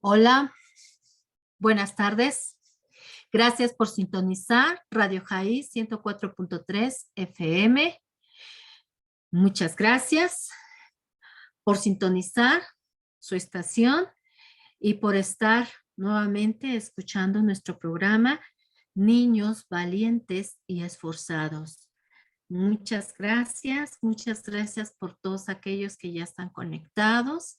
Hola, buenas tardes. Gracias por sintonizar Radio Jaí 104.3 FM. Muchas gracias por sintonizar su estación y por estar nuevamente escuchando nuestro programa Niños Valientes y Esforzados. Muchas gracias por todos aquellos que ya están conectados.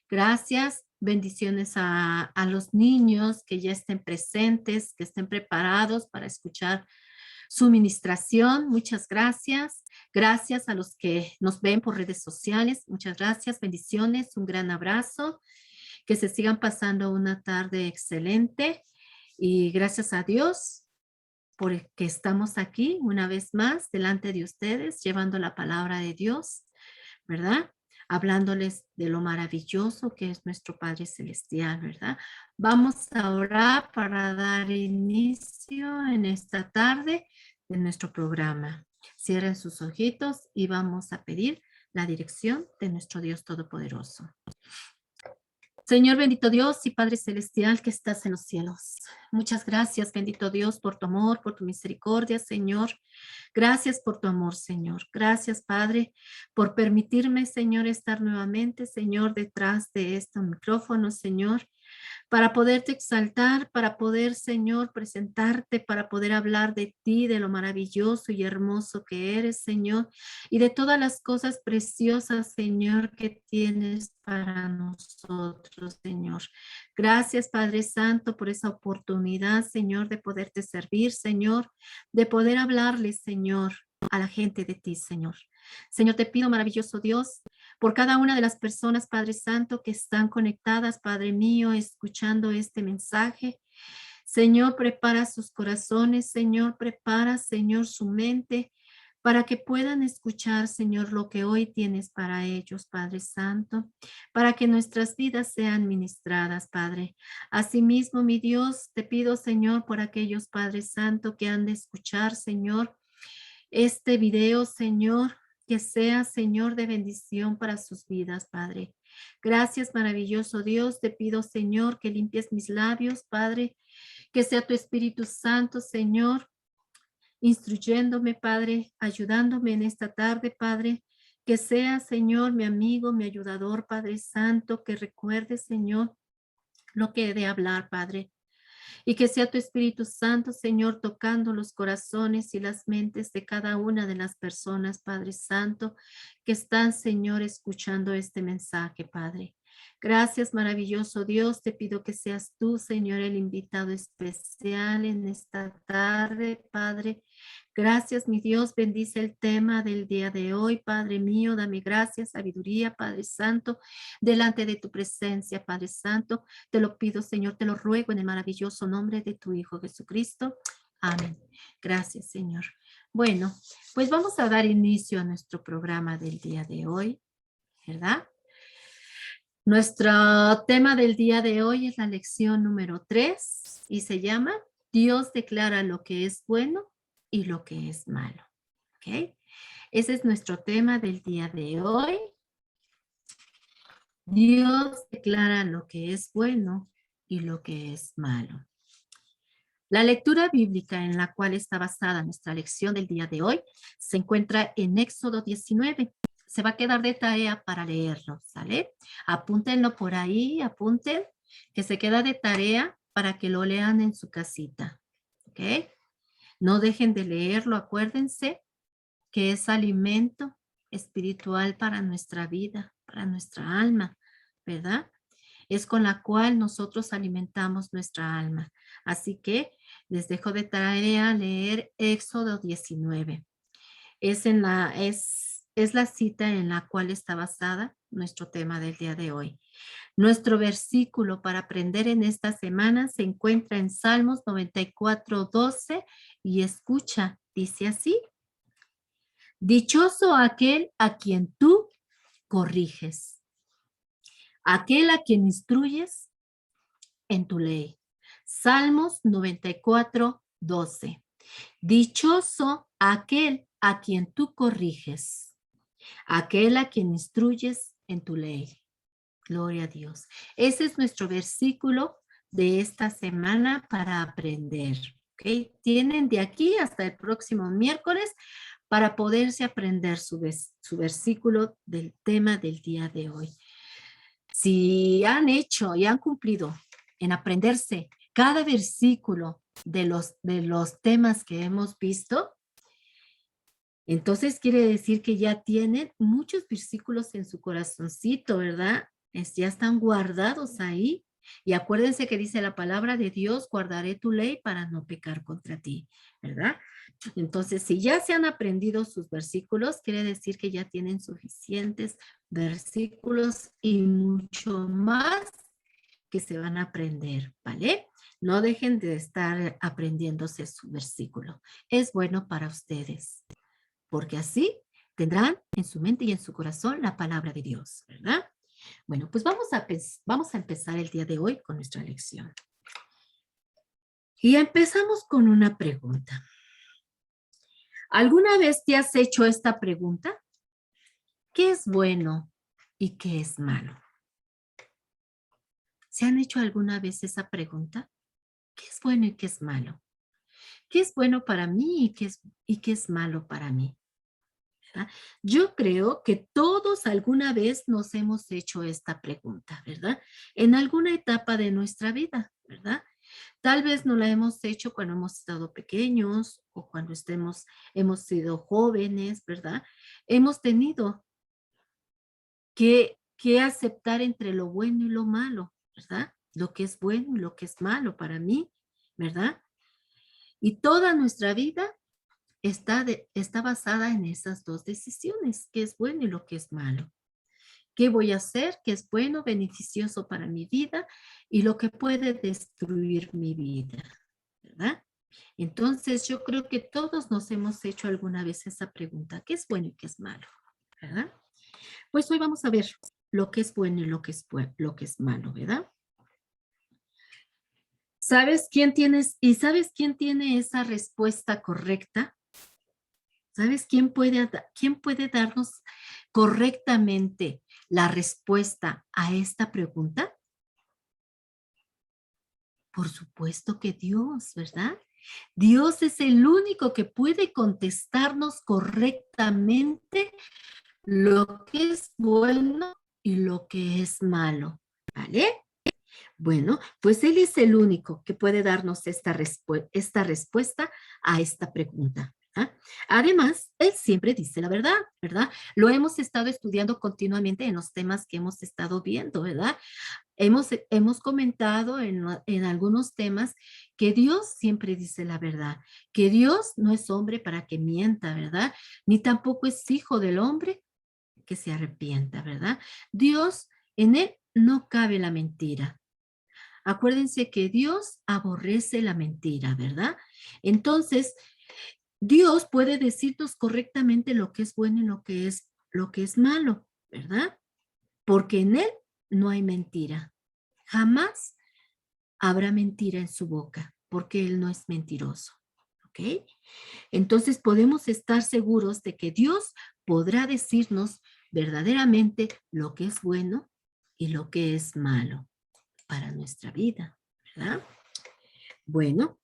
Gracias, bendiciones a los niños que ya estén presentes, que estén preparados para escuchar su ministración. Muchas gracias. Gracias a los que nos ven por redes sociales. Muchas gracias, bendiciones, un gran abrazo. Que se sigan pasando una tarde excelente y gracias a Dios porque estamos aquí una vez más delante de ustedes, llevando la palabra de Dios, ¿verdad? Hablándoles de lo maravilloso que es nuestro Padre Celestial, ¿verdad? Vamos a orar para dar inicio en esta tarde de nuestro programa. Cierren sus ojitos y vamos a pedir la dirección de nuestro Dios Todopoderoso. Señor bendito Dios y Padre Celestial que estás en los cielos. Muchas gracias, bendito Dios, por tu amor, por tu misericordia, Señor. Gracias por tu amor, Señor. Gracias, Padre, por permitirme, Señor, estar nuevamente, Señor, detrás de este micrófono, Señor, para poderte exaltar, para poder, Señor, presentarte, para poder hablar de ti, de lo maravilloso y hermoso que eres, Señor, y de todas las cosas preciosas, Señor, que tienes para nosotros, Señor. Gracias, Padre Santo, por esa oportunidad, Señor, de poderte servir, Señor, de poder hablarle, Señor, a la gente de ti, Señor. Señor, te pido, maravilloso Dios, por cada una de las personas, Padre Santo, que están conectadas, Padre mío, escuchando este mensaje. Señor, prepara sus corazones, Señor, prepara, Señor, su mente, para que puedan escuchar, Señor, lo que hoy tienes para ellos, Padre Santo, para que nuestras vidas sean ministradas, Padre. Asimismo, mi Dios, te pido, Señor, por aquellos, Padre Santo, que han de escuchar, Señor, este video, Señor, que sea, Señor, de bendición para sus vidas, Padre. Gracias, maravilloso Dios. Te pido, Señor, que limpies mis labios, Padre, que sea tu Espíritu Santo, Señor, instruyéndome, Padre, ayudándome en esta tarde, Padre. Que sea, Señor, mi amigo, mi ayudador, Padre Santo, que recuerde, Señor, lo que he de hablar, Padre. Y que sea tu Espíritu Santo, Señor, tocando los corazones y las mentes de cada una de las personas, Padre Santo, que están, Señor, escuchando este mensaje, Padre. Gracias, maravilloso Dios. Te pido que seas tú, Señor, el invitado especial en esta tarde, Padre. Gracias, mi Dios. Bendice el tema del día de hoy, Padre mío. Dame gracias, sabiduría, Padre Santo, delante de tu presencia, Padre Santo. Te lo pido, Señor, te lo ruego en el maravilloso nombre de tu Hijo Jesucristo. Amén. Gracias, Señor. Bueno, pues vamos a dar inicio a nuestro programa del día de hoy, ¿verdad? Nuestro tema del día de hoy es la lección número 3 y se llama Dios declara lo que es bueno y lo que es malo. ¿Ok? Ese es nuestro tema del día de hoy. Dios declara lo que es bueno y lo que es malo. La lectura bíblica en la cual está basada nuestra lección del día de hoy se encuentra en Éxodo 19. Se va a quedar de tarea para leerlo, ¿sale? Apúntenlo por ahí, apunten, que se queda de tarea para que lo lean en su casita, ¿ok? No dejen de leerlo, acuérdense que es alimento espiritual para nuestra vida, para nuestra alma, ¿verdad? Es con la cual nosotros alimentamos nuestra alma. Así que les dejo de tarea leer Éxodo 19. Es la cita en la cual está basada nuestro tema del día de hoy. Nuestro versículo para aprender en esta semana se encuentra en Salmos 94:12 y escucha, dice así: dichoso aquel a quien tú corriges, aquel a quien instruyes en tu ley. Salmos 94:12. Dichoso aquel a quien tú corriges, aquel a quien instruyes en tu ley. Gloria a Dios. Ese es nuestro versículo de esta semana para aprender. ¿Ok? Tienen de aquí hasta el próximo miércoles para poderse aprender su versículo del tema del día de hoy. Si han hecho y han cumplido en aprenderse cada versículo de los temas que hemos visto, entonces quiere decir que ya tienen muchos versículos en su corazoncito, ¿verdad? Ya están guardados ahí. Y acuérdense que dice la palabra de Dios, guardaré tu ley para no pecar contra ti, ¿verdad? Entonces, si ya se han aprendido sus versículos, quiere decir que ya tienen suficientes versículos y mucho más que se van a aprender, ¿vale? No dejen de estar aprendiéndose su versículo. Es bueno para ustedes, porque así tendrán en su mente y en su corazón la palabra de Dios, ¿verdad? Bueno, pues vamos a empezar el día de hoy con nuestra lección. Y empezamos con una pregunta. ¿Alguna vez te has hecho esta pregunta? ¿Qué es bueno y qué es malo? ¿Se han hecho alguna vez esa pregunta? ¿Qué es bueno y qué es malo? ¿Qué es bueno para mí y qué es malo para mí? ¿Verdad? Yo creo que todos alguna vez nos hemos hecho esta pregunta, ¿verdad? En alguna etapa de nuestra vida, ¿verdad? Tal vez no la hemos hecho cuando hemos estado pequeños o cuando hemos sido jóvenes, ¿verdad? Hemos tenido que aceptar entre lo bueno y lo malo, ¿verdad? Lo que es bueno y lo que es malo para mí, ¿verdad? Y toda nuestra vida está basada en esas dos decisiones, qué es bueno y lo que es malo. ¿Qué voy a hacer? ¿Qué es bueno, beneficioso para mi vida? Y lo que puede destruir mi vida, ¿verdad? Entonces, yo creo que todos nos hemos hecho alguna vez esa pregunta, ¿qué es bueno y qué es malo? ¿Verdad? Pues hoy vamos a ver lo que es bueno y lo que es malo, ¿verdad? ¿Sabes quién tiene esa respuesta correcta? ¿Sabes quién puede darnos correctamente la respuesta a esta pregunta? Por supuesto que Dios, ¿verdad? Dios es el único que puede contestarnos correctamente lo que es bueno y lo que es malo, ¿vale? Bueno, pues Él es el único que puede darnos esta respuesta a esta pregunta. ¿Ah? Además, Él siempre dice la verdad, ¿verdad? Lo hemos estado estudiando continuamente en los temas que hemos estado viendo, ¿verdad? Hemos comentado en algunos temas que Dios siempre dice la verdad, que Dios no es hombre para que mienta, ¿verdad? Ni tampoco es hijo del hombre que se arrepienta, ¿verdad? Dios, en Él no cabe la mentira. Acuérdense que Dios aborrece la mentira, ¿verdad? Entonces, Dios puede decirnos correctamente lo que es bueno y lo que es malo, ¿verdad? Porque en Él no hay mentira. Jamás habrá mentira en su boca, porque Él no es mentiroso, ¿ok? Entonces podemos estar seguros de que Dios podrá decirnos verdaderamente lo que es bueno y lo que es malo para nuestra vida, ¿verdad? Bueno,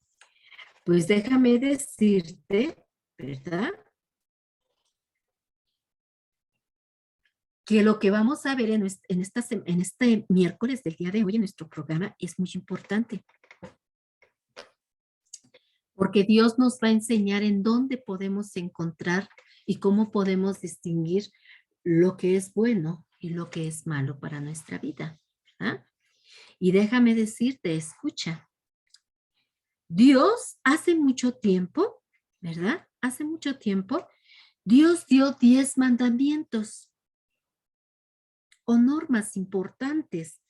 pues déjame decirte, ¿verdad? Que lo que vamos a ver en este miércoles del día de hoy en nuestro programa es muy importante. Porque Dios nos va a enseñar en dónde podemos encontrar y cómo podemos distinguir lo que es bueno y lo que es malo para nuestra vida, ¿verdad? Y déjame decirte, escucha, Dios hace mucho tiempo, ¿verdad? Hace mucho tiempo, Dios dio 10 mandamientos o normas importantes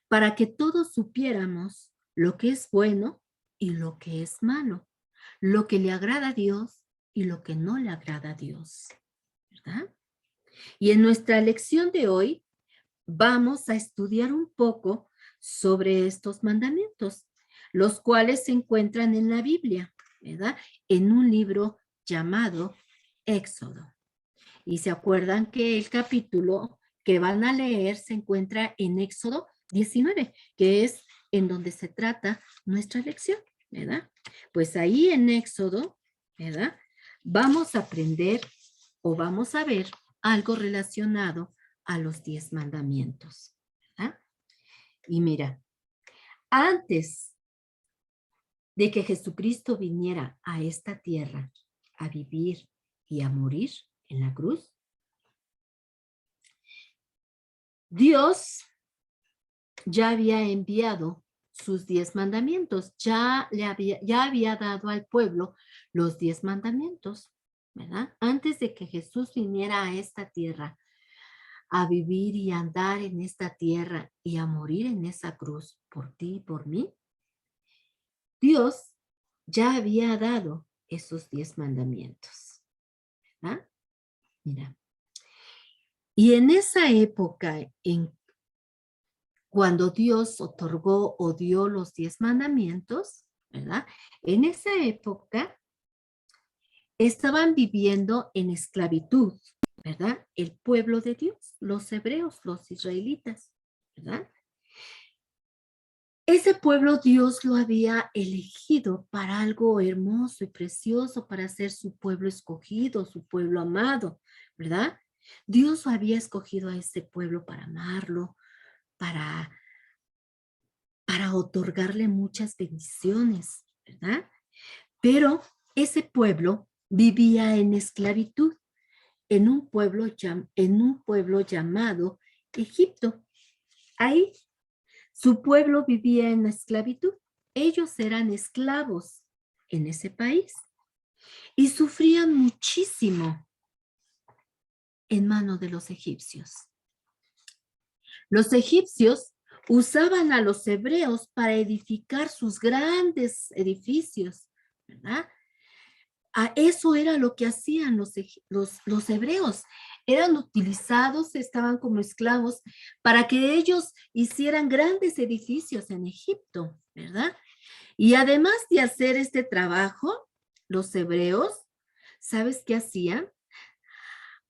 para que todos supiéramos lo que es bueno y lo que es malo, lo que le agrada a Dios y lo que no le agrada a Dios, ¿verdad? Y en nuestra lección de hoy vamos a estudiar un poco sobre estos mandamientos, los cuales se encuentran en la Biblia, ¿verdad? En un libro llamado Éxodo. Y se acuerdan que el capítulo que van a leer se encuentra en Éxodo 19, que es en donde se trata nuestra lección, ¿verdad? Pues ahí en Éxodo, ¿verdad? Vamos a aprender o vamos a ver algo relacionado a los 10 mandamientos, ¿verdad? Y mira, antes de que Jesucristo viniera a esta tierra a vivir y a morir en la cruz, Dios ya había enviado sus 10 mandamientos, ya había dado al pueblo los 10 mandamientos, ¿verdad? Antes de que Jesús viniera a esta tierra a vivir y andar en esta tierra y a morir en esa cruz por ti y por mí, Dios ya había dado esos 10 mandamientos, ¿verdad? Mira, y en esa época, cuando Dios otorgó o dio los 10 mandamientos, ¿verdad? En esa época estaban viviendo en esclavitud, ¿verdad? El pueblo de Dios, los hebreos, los israelitas, ¿verdad? Ese pueblo Dios lo había elegido para algo hermoso y precioso, para ser su pueblo escogido, su pueblo amado, ¿verdad? Dios había escogido a ese pueblo para amarlo, para, para otorgarle muchas bendiciones, ¿verdad? Pero ese pueblo vivía en esclavitud, en un pueblo llamado Egipto. Ahí su pueblo vivía en esclavitud. Ellos eran esclavos en ese país y sufrían muchísimo en manos de los egipcios. Los egipcios usaban a los hebreos para edificar sus grandes edificios, ¿verdad? A eso era lo que hacían los hebreos. Eran utilizados, estaban como esclavos para que ellos hicieran grandes edificios en Egipto, ¿verdad? Y además de hacer este trabajo, los hebreos, ¿sabes qué hacían?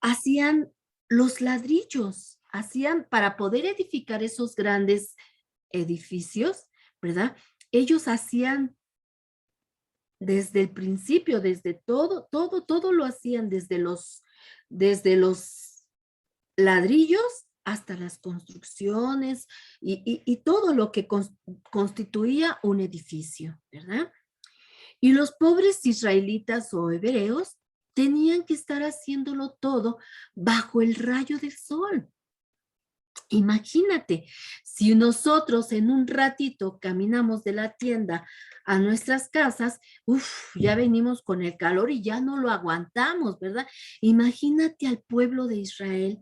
Hacían los ladrillos, hacían para poder edificar esos grandes edificios, ¿verdad? Ellos hacían desde el principio, desde todo lo hacían desde los ladrillos hasta las construcciones y todo lo que constituía un edificio, ¿verdad? Y los pobres israelitas o hebreos tenían que estar haciéndolo todo bajo el rayo del sol. Imagínate, si nosotros en un ratito caminamos de la tienda a nuestras casas, ya venimos con el calor y ya no lo aguantamos, ¿verdad? Imagínate al pueblo de Israel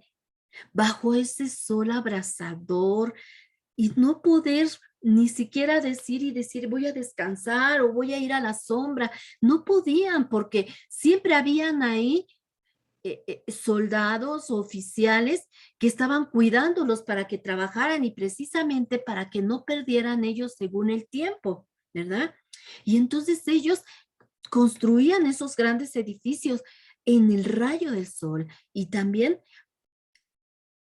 bajo ese sol abrasador y no poder ni siquiera decir voy a descansar o voy a ir a la sombra. No podían porque siempre habían ahí soldados o oficiales que estaban cuidándolos para que trabajaran y precisamente para que no perdieran ellos según el tiempo, ¿verdad? Y entonces ellos construían esos grandes edificios en el rayo del sol y también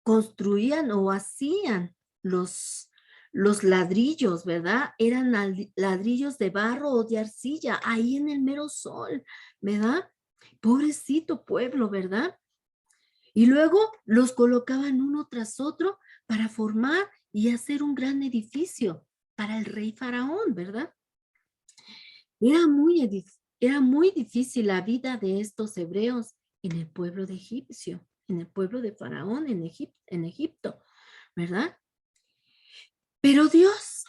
construían o hacían los ladrillos, ¿verdad? Eran ladrillos de barro o de arcilla, ahí en el mero sol, ¿verdad? Pobrecito pueblo, ¿verdad? Y luego los colocaban uno tras otro para formar y hacer un gran edificio para el rey faraón, ¿verdad? Era muy difícil la vida de estos hebreos en el pueblo de egipcio, en el pueblo de faraón en Egipto, ¿verdad? Pero Dios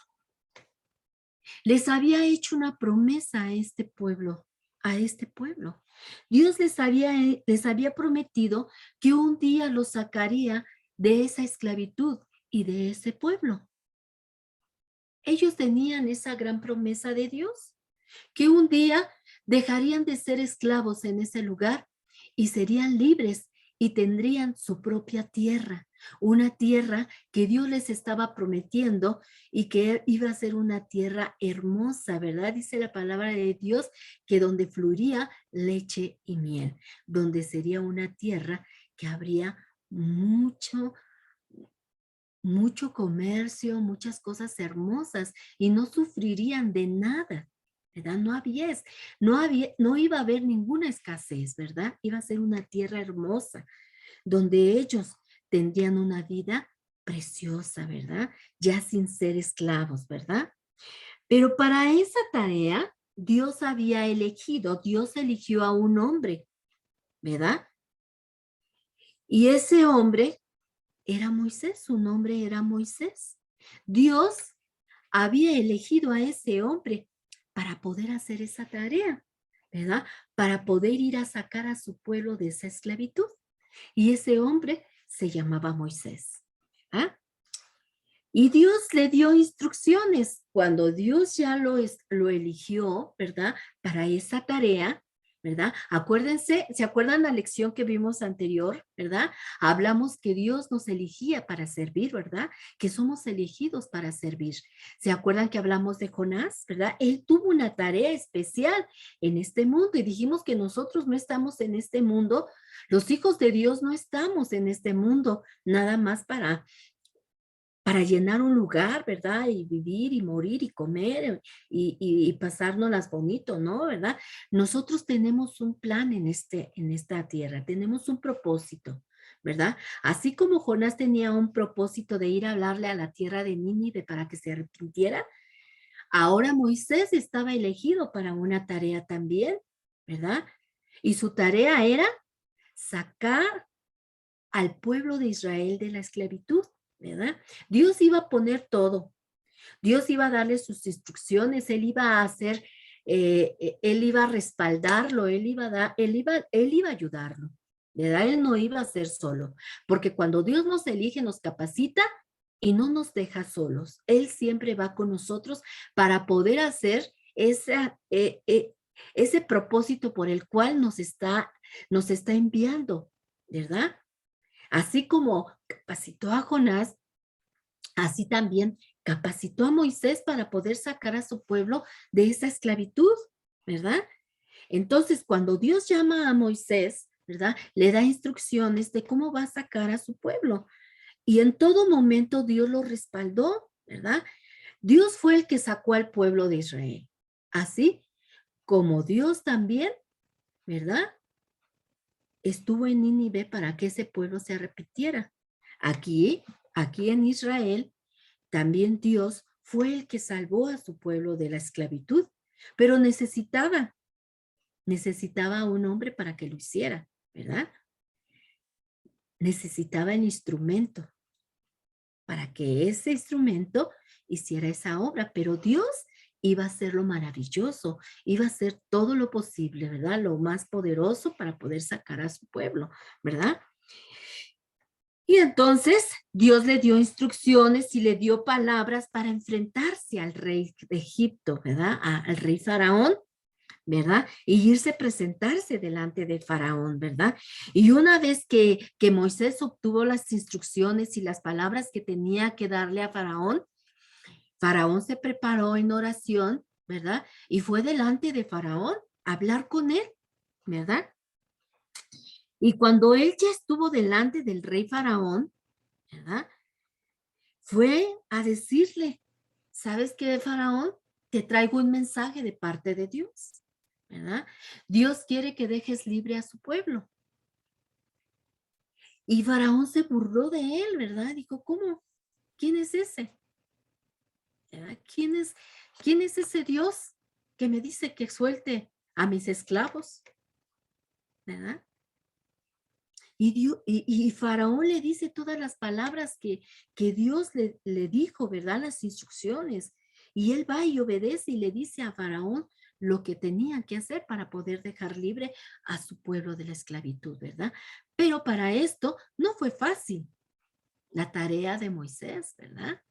les había hecho una promesa a este pueblo, a este pueblo. Dios les había prometido que un día los sacaría de esa esclavitud y de ese pueblo. Ellos tenían esa gran promesa de Dios, que un día dejarían de ser esclavos en ese lugar y serían libres y tendrían su propia tierra, una tierra que Dios les estaba prometiendo y que iba a ser una tierra hermosa, ¿verdad? Dice la palabra de Dios que donde fluiría leche y miel, donde sería una tierra que habría mucho, mucho comercio, muchas cosas hermosas y no sufrirían de nada, ¿verdad? No iba a haber ninguna escasez, ¿verdad? Iba a ser una tierra hermosa donde ellos tendrían una vida preciosa, ¿verdad? Ya sin ser esclavos, ¿verdad? Pero para esa tarea, Dios eligió a un hombre, ¿verdad? Y ese hombre era Moisés, su nombre era Moisés. Dios había elegido a ese hombre para poder hacer esa tarea, ¿verdad? Para poder ir a sacar a su pueblo de esa esclavitud. Y ese hombre se llamaba Moisés. ¿Ah? Y Dios le dio instrucciones. Cuando Dios ya lo eligió, ¿verdad? Para esa tarea, ¿verdad? Acuérdense, ¿se acuerdan la lección que vimos anterior, ¿verdad? Hablamos que Dios nos elegía para servir, ¿verdad? Que somos elegidos para servir. ¿Se acuerdan que hablamos de Jonás, ¿verdad? Él tuvo una tarea especial en este mundo y dijimos que nosotros no estamos en este mundo, los hijos de Dios no estamos en este mundo, nada más para llenar un lugar, ¿verdad? Y vivir y morir y comer y pasárnoslas bonito, ¿no? ¿Verdad? Nosotros tenemos un plan en esta tierra, tenemos un propósito, ¿verdad? Así como Jonás tenía un propósito de ir a hablarle a la tierra de Nínive para que se arrepintiera, ahora Moisés estaba elegido para una tarea también, ¿verdad? Y su tarea era sacar al pueblo de Israel de la esclavitud, ¿verdad? Dios iba a poner todo. Dios iba a darle sus instrucciones, Él iba a hacer, Él iba a respaldarlo, Él iba a ayudarlo, ¿verdad? Él no iba a ser solo, porque cuando Dios nos elige, nos capacita y no nos deja solos. Él siempre va con nosotros para poder hacer ese propósito por el cual nos está enviando, ¿verdad? Así como capacitó a Jonás, así también capacitó a Moisés para poder sacar a su pueblo de esa esclavitud, ¿verdad? Entonces, cuando Dios llama a Moisés, ¿verdad? Le da instrucciones de cómo va a sacar a su pueblo. Y en todo momento Dios lo respaldó, ¿verdad? Dios fue el que sacó al pueblo de Israel. Así como Dios también, ¿verdad? Estuvo en Nínive para que ese pueblo se arrepintiera. Aquí, aquí en Israel, también Dios fue el que salvó a su pueblo de la esclavitud, pero necesitaba a un hombre para que lo hiciera, ¿verdad? Necesitaba el instrumento para que ese instrumento hiciera esa obra, pero Dios iba a hacer lo maravilloso, iba a hacer todo lo posible, ¿verdad? Lo más poderoso para poder sacar a su pueblo, ¿verdad? Y entonces Dios le dio instrucciones y le dio palabras para enfrentarse al rey de Egipto, ¿verdad? Al rey Faraón, ¿verdad? Y irse a presentarse delante de Faraón, ¿verdad? Y una vez que Moisés obtuvo las instrucciones y las palabras que tenía que darle a Faraón, Faraón se preparó en oración, ¿verdad? Y fue delante de Faraón a hablar con él, ¿verdad? Y cuando él ya estuvo delante del rey Faraón, ¿verdad? Fue a decirle, ¿sabes qué, Faraón? Te traigo un mensaje de parte de Dios, ¿verdad? Dios quiere que dejes libre a su pueblo. Y Faraón se burló de él, ¿verdad? Dijo, ¿cómo? ¿Quién es ese? ¿Verdad? ¿Quién es ese Dios que me dice que suelte a mis esclavos? ¿Verdad? Y Faraón le dice todas las palabras que Dios le dijo, ¿verdad? Las instrucciones. Y él va y obedece y le dice a Faraón lo que tenía que hacer para poder dejar libre a su pueblo de la esclavitud, ¿verdad? Pero para esto no fue fácil la tarea de Moisés, ¿verdad?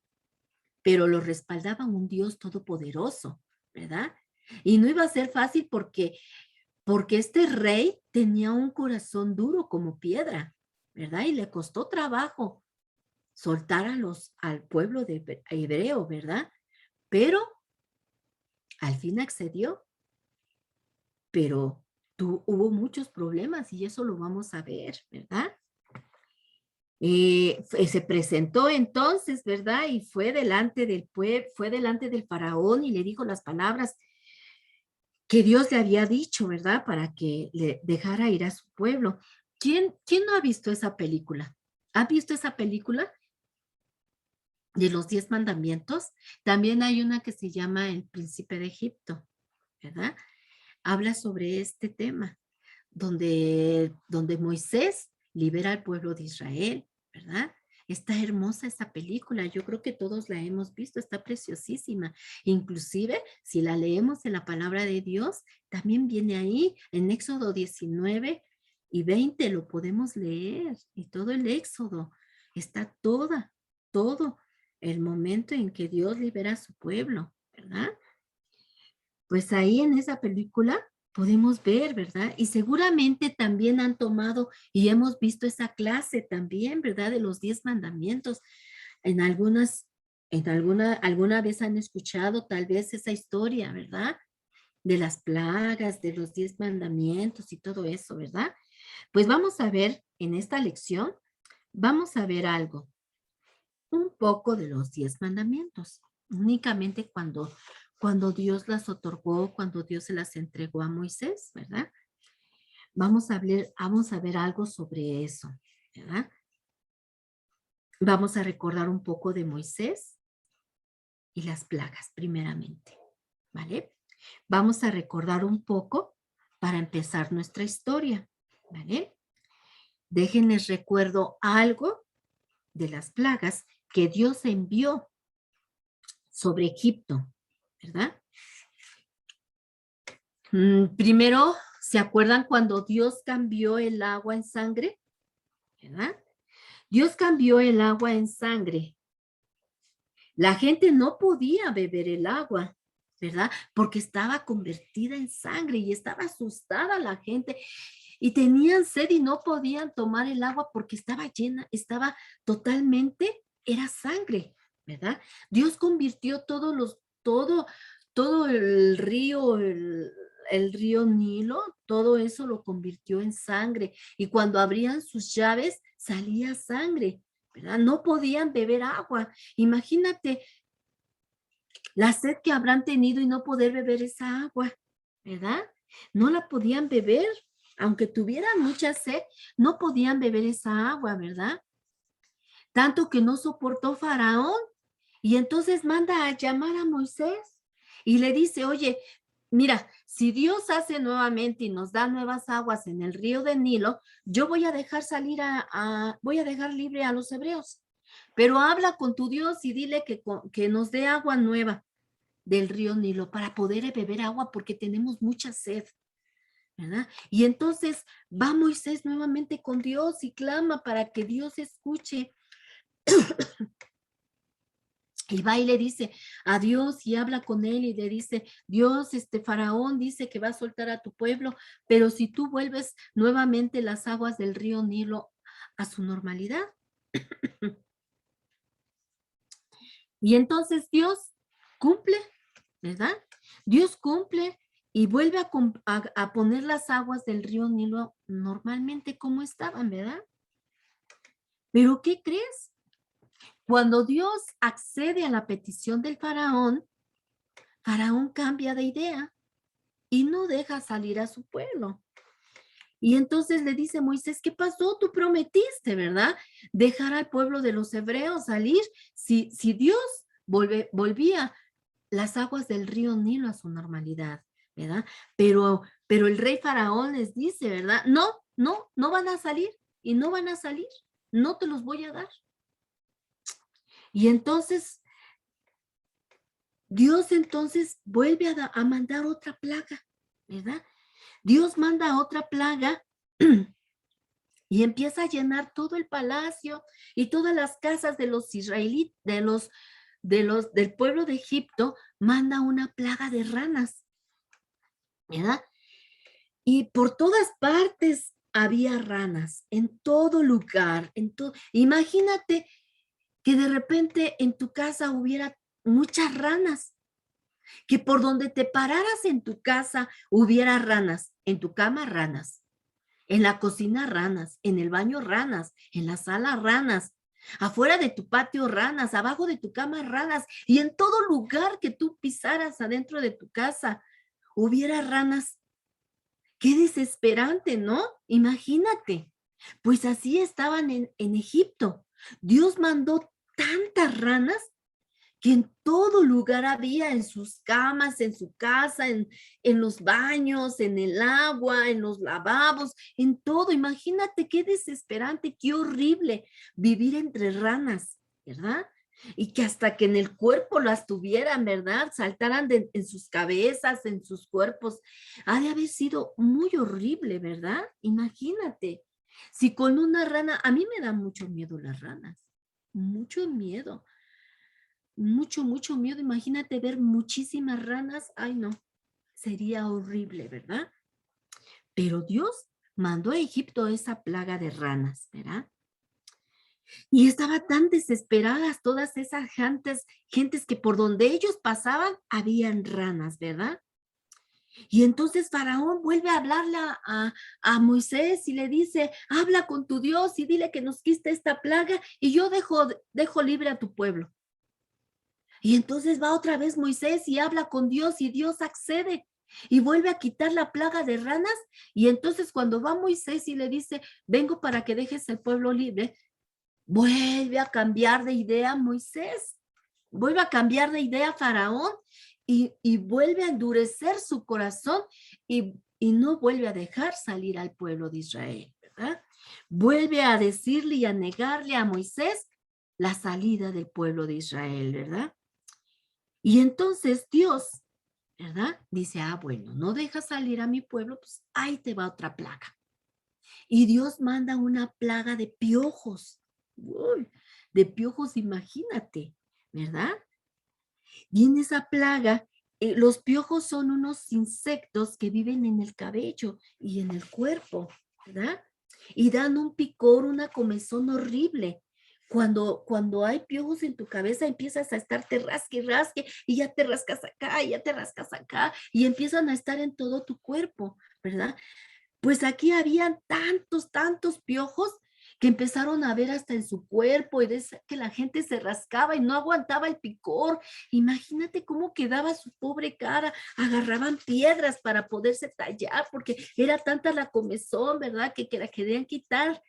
Pero lo respaldaba un Dios todopoderoso, ¿verdad? Y no iba a ser fácil porque este rey tenía un corazón duro como piedra, ¿verdad? Y le costó trabajo soltar al pueblo de hebreo, ¿verdad? Pero al fin accedió, pero hubo muchos problemas y eso lo vamos a ver, ¿verdad? Se presentó entonces, ¿verdad? Y fue delante del pueblo, fue delante del faraón y le dijo las palabras que Dios le había dicho, ¿verdad? Para que le dejara ir a su pueblo. ¿Quién no ha visto esa película? ¿Ha visto esa película de los 10 mandamientos? También hay una que se llama El Príncipe de Egipto, ¿verdad? Habla sobre este tema, donde Moisés libera al pueblo de Israel, ¿verdad? Está hermosa esa película, yo creo que todos la hemos visto, está preciosísima. Inclusive, si la leemos en la palabra de Dios, también viene ahí en Éxodo 19 y 20, lo podemos leer, y todo el Éxodo, está todo el momento en que Dios libera a su pueblo, ¿verdad? Pues ahí en esa película podemos ver, ¿verdad? Y seguramente también han tomado y hemos visto esa clase también, ¿verdad? De los 10 mandamientos. En alguna vez han escuchado tal vez esa historia, ¿verdad? De las plagas, de los 10 mandamientos y todo eso, ¿verdad? Pues vamos a ver en esta lección, vamos a ver algo, un poco de los 10 mandamientos, únicamente cuando Dios las otorgó, cuando Dios se las entregó a Moisés, ¿verdad? Vamos a ver algo sobre eso, ¿verdad? Vamos a recordar un poco de Moisés y las plagas, primeramente, ¿vale? Vamos a recordar un poco para empezar nuestra historia, ¿vale? Déjenles recuerdo algo de las plagas que Dios envió sobre Egipto, ¿verdad? Primero, ¿se acuerdan cuando Dios cambió el agua en sangre? ¿Verdad? Dios cambió el agua en sangre. La gente no podía beber el agua, ¿verdad? Porque estaba convertida en sangre y estaba asustada la gente y tenían sed y no podían tomar el agua porque estaba llena, estaba totalmente, era sangre, ¿verdad? Dios convirtió todo el río, el río Nilo, todo eso lo convirtió en sangre y cuando abrían sus llaves salía sangre, ¿verdad? No podían beber agua. Imagínate la sed que habrán tenido y no poder beber esa agua, ¿verdad? No la podían beber, aunque tuvieran mucha sed, no podían beber esa agua, ¿verdad? Tanto que no soportó Faraón y entonces manda a llamar a Moisés y le dice, oye, mira, si Dios hace nuevamente y nos da nuevas aguas en el río de Nilo, yo voy a dejar voy a dejar libre a los hebreos, pero habla con tu Dios y dile que nos dé agua nueva del río Nilo para poder beber agua porque tenemos mucha sed, ¿verdad? Y entonces va Moisés nuevamente con Dios y clama para que Dios escuche. Y va y le dice a Dios y habla con él y le dice, Dios, Faraón dice que va a soltar a tu pueblo, pero si tú vuelves nuevamente las aguas del río Nilo a su normalidad. Y entonces Dios cumple, ¿verdad? Dios cumple y vuelve a poner las aguas del río Nilo normalmente como estaban, ¿verdad? Pero ¿qué crees? Cuando Dios accede a la petición del faraón, Faraón cambia de idea y no deja salir a su pueblo. Y entonces le dice Moisés, ¿qué pasó? Tú prometiste, ¿verdad? Dejar al pueblo de los hebreos salir si Dios volvía las aguas del río Nilo a su normalidad, ¿verdad? Pero el rey Faraón les dice, ¿verdad? No van a salir y no van a salir, no te los voy a dar. Y entonces, Dios entonces vuelve a mandar otra plaga, ¿verdad? Dios manda otra plaga y empieza a llenar todo el palacio y todas las casas de los israelitas, del pueblo de Egipto, manda una plaga de ranas, ¿verdad? Y por todas partes había ranas, en todo lugar, Imagínate que de repente en tu casa hubiera muchas ranas, que por donde te pararas en tu casa hubiera ranas, en tu cama ranas, En la cocina ranas, en el baño ranas, en la sala ranas, afuera de tu patio ranas, abajo de tu cama ranas y en todo lugar que tú pisaras adentro de tu casa hubiera ranas. Qué desesperante, ¿no? Imagínate. Pues así estaban en Egipto. Dios mandó tantas ranas que en todo lugar había, en sus camas, en su casa, en los baños, en el agua, en los lavabos, en todo. Imagínate qué desesperante, qué horrible vivir entre ranas, ¿verdad? Y que hasta que en el cuerpo las tuvieran, ¿verdad? Saltaran en sus cabezas, en sus cuerpos. Ha de haber sido muy horrible, ¿verdad? Imagínate. Si con una rana, a mí me da mucho miedo las ranas, mucho miedo. Mucho, mucho miedo. Imagínate ver muchísimas ranas. Ay, no, sería horrible, ¿verdad? Pero Dios mandó a Egipto esa plaga de ranas, ¿verdad? Y estaba tan desesperadas todas esas gentes que por donde ellos pasaban habían ranas, ¿verdad? Y entonces Faraón vuelve a hablarle a Moisés y le dice, habla con tu Dios y dile que nos quite esta plaga y yo dejo libre a tu pueblo. Y entonces va otra vez Moisés y habla con Dios y Dios accede y vuelve a quitar la plaga de ranas. Y entonces cuando va Moisés y le dice, vengo para que dejes el pueblo libre, vuelve a cambiar de idea Moisés, vuelve a cambiar de idea Faraón y vuelve a endurecer su corazón y no vuelve a dejar salir al pueblo de Israel, ¿verdad? Vuelve a decirle y a negarle a Moisés la salida del pueblo de Israel, ¿verdad? Y entonces Dios, ¿verdad? Dice, bueno, no dejas salir a mi pueblo, pues ahí te va otra plaga. Y Dios manda una plaga de piojos. Uy, de piojos, imagínate, ¿verdad? Y en esa plaga, los piojos son unos insectos que viven en el cabello y en el cuerpo, ¿verdad? Y dan un picor, una comezón horrible. Cuando hay piojos en tu cabeza, empiezas a estarte rasque y rasque, y ya te rascas acá, y ya te rascas acá, y empiezan a estar en todo tu cuerpo, ¿verdad? Pues aquí habían tantos, tantos piojos que empezaron a ver hasta en su cuerpo y de que la gente se rascaba y no aguantaba el picor. Imagínate cómo quedaba su pobre cara. Agarraban piedras para poderse tallar porque era tanta la comezón, ¿verdad? Que la querían quitar.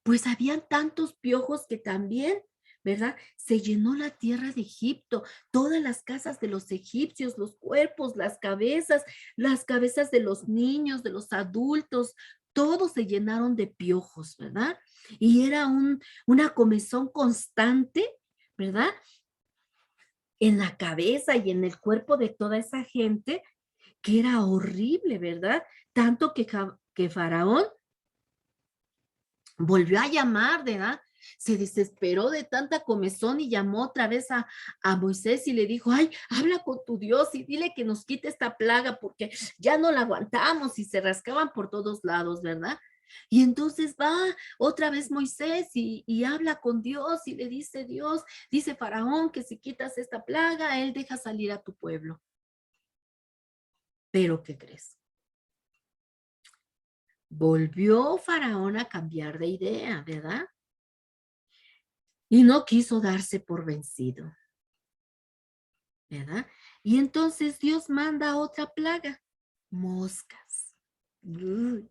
Pues habían tantos piojos que también, ¿verdad? Se llenó la tierra de Egipto, todas las casas de los egipcios, los cuerpos, las cabezas de los niños, de los adultos, todos se llenaron de piojos, ¿verdad? Y era una comezón constante, ¿verdad? En la cabeza y en el cuerpo de toda esa gente, que era horrible, ¿verdad? Tanto que Faraón volvió a llamar, ¿verdad? Se desesperó de tanta comezón y llamó otra vez a Moisés y le dijo, ay, habla con tu Dios y dile que nos quite esta plaga porque ya no la aguantamos y se rascaban por todos lados, ¿verdad? Y entonces va otra vez Moisés y habla con Dios y le dice Dios, dice Faraón que si quitas esta plaga, él deja salir a tu pueblo. Pero, ¿qué crees? Volvió Faraón a cambiar de idea, ¿verdad? Y no quiso darse por vencido, ¿verdad? Y entonces Dios manda otra plaga, moscas. Uy,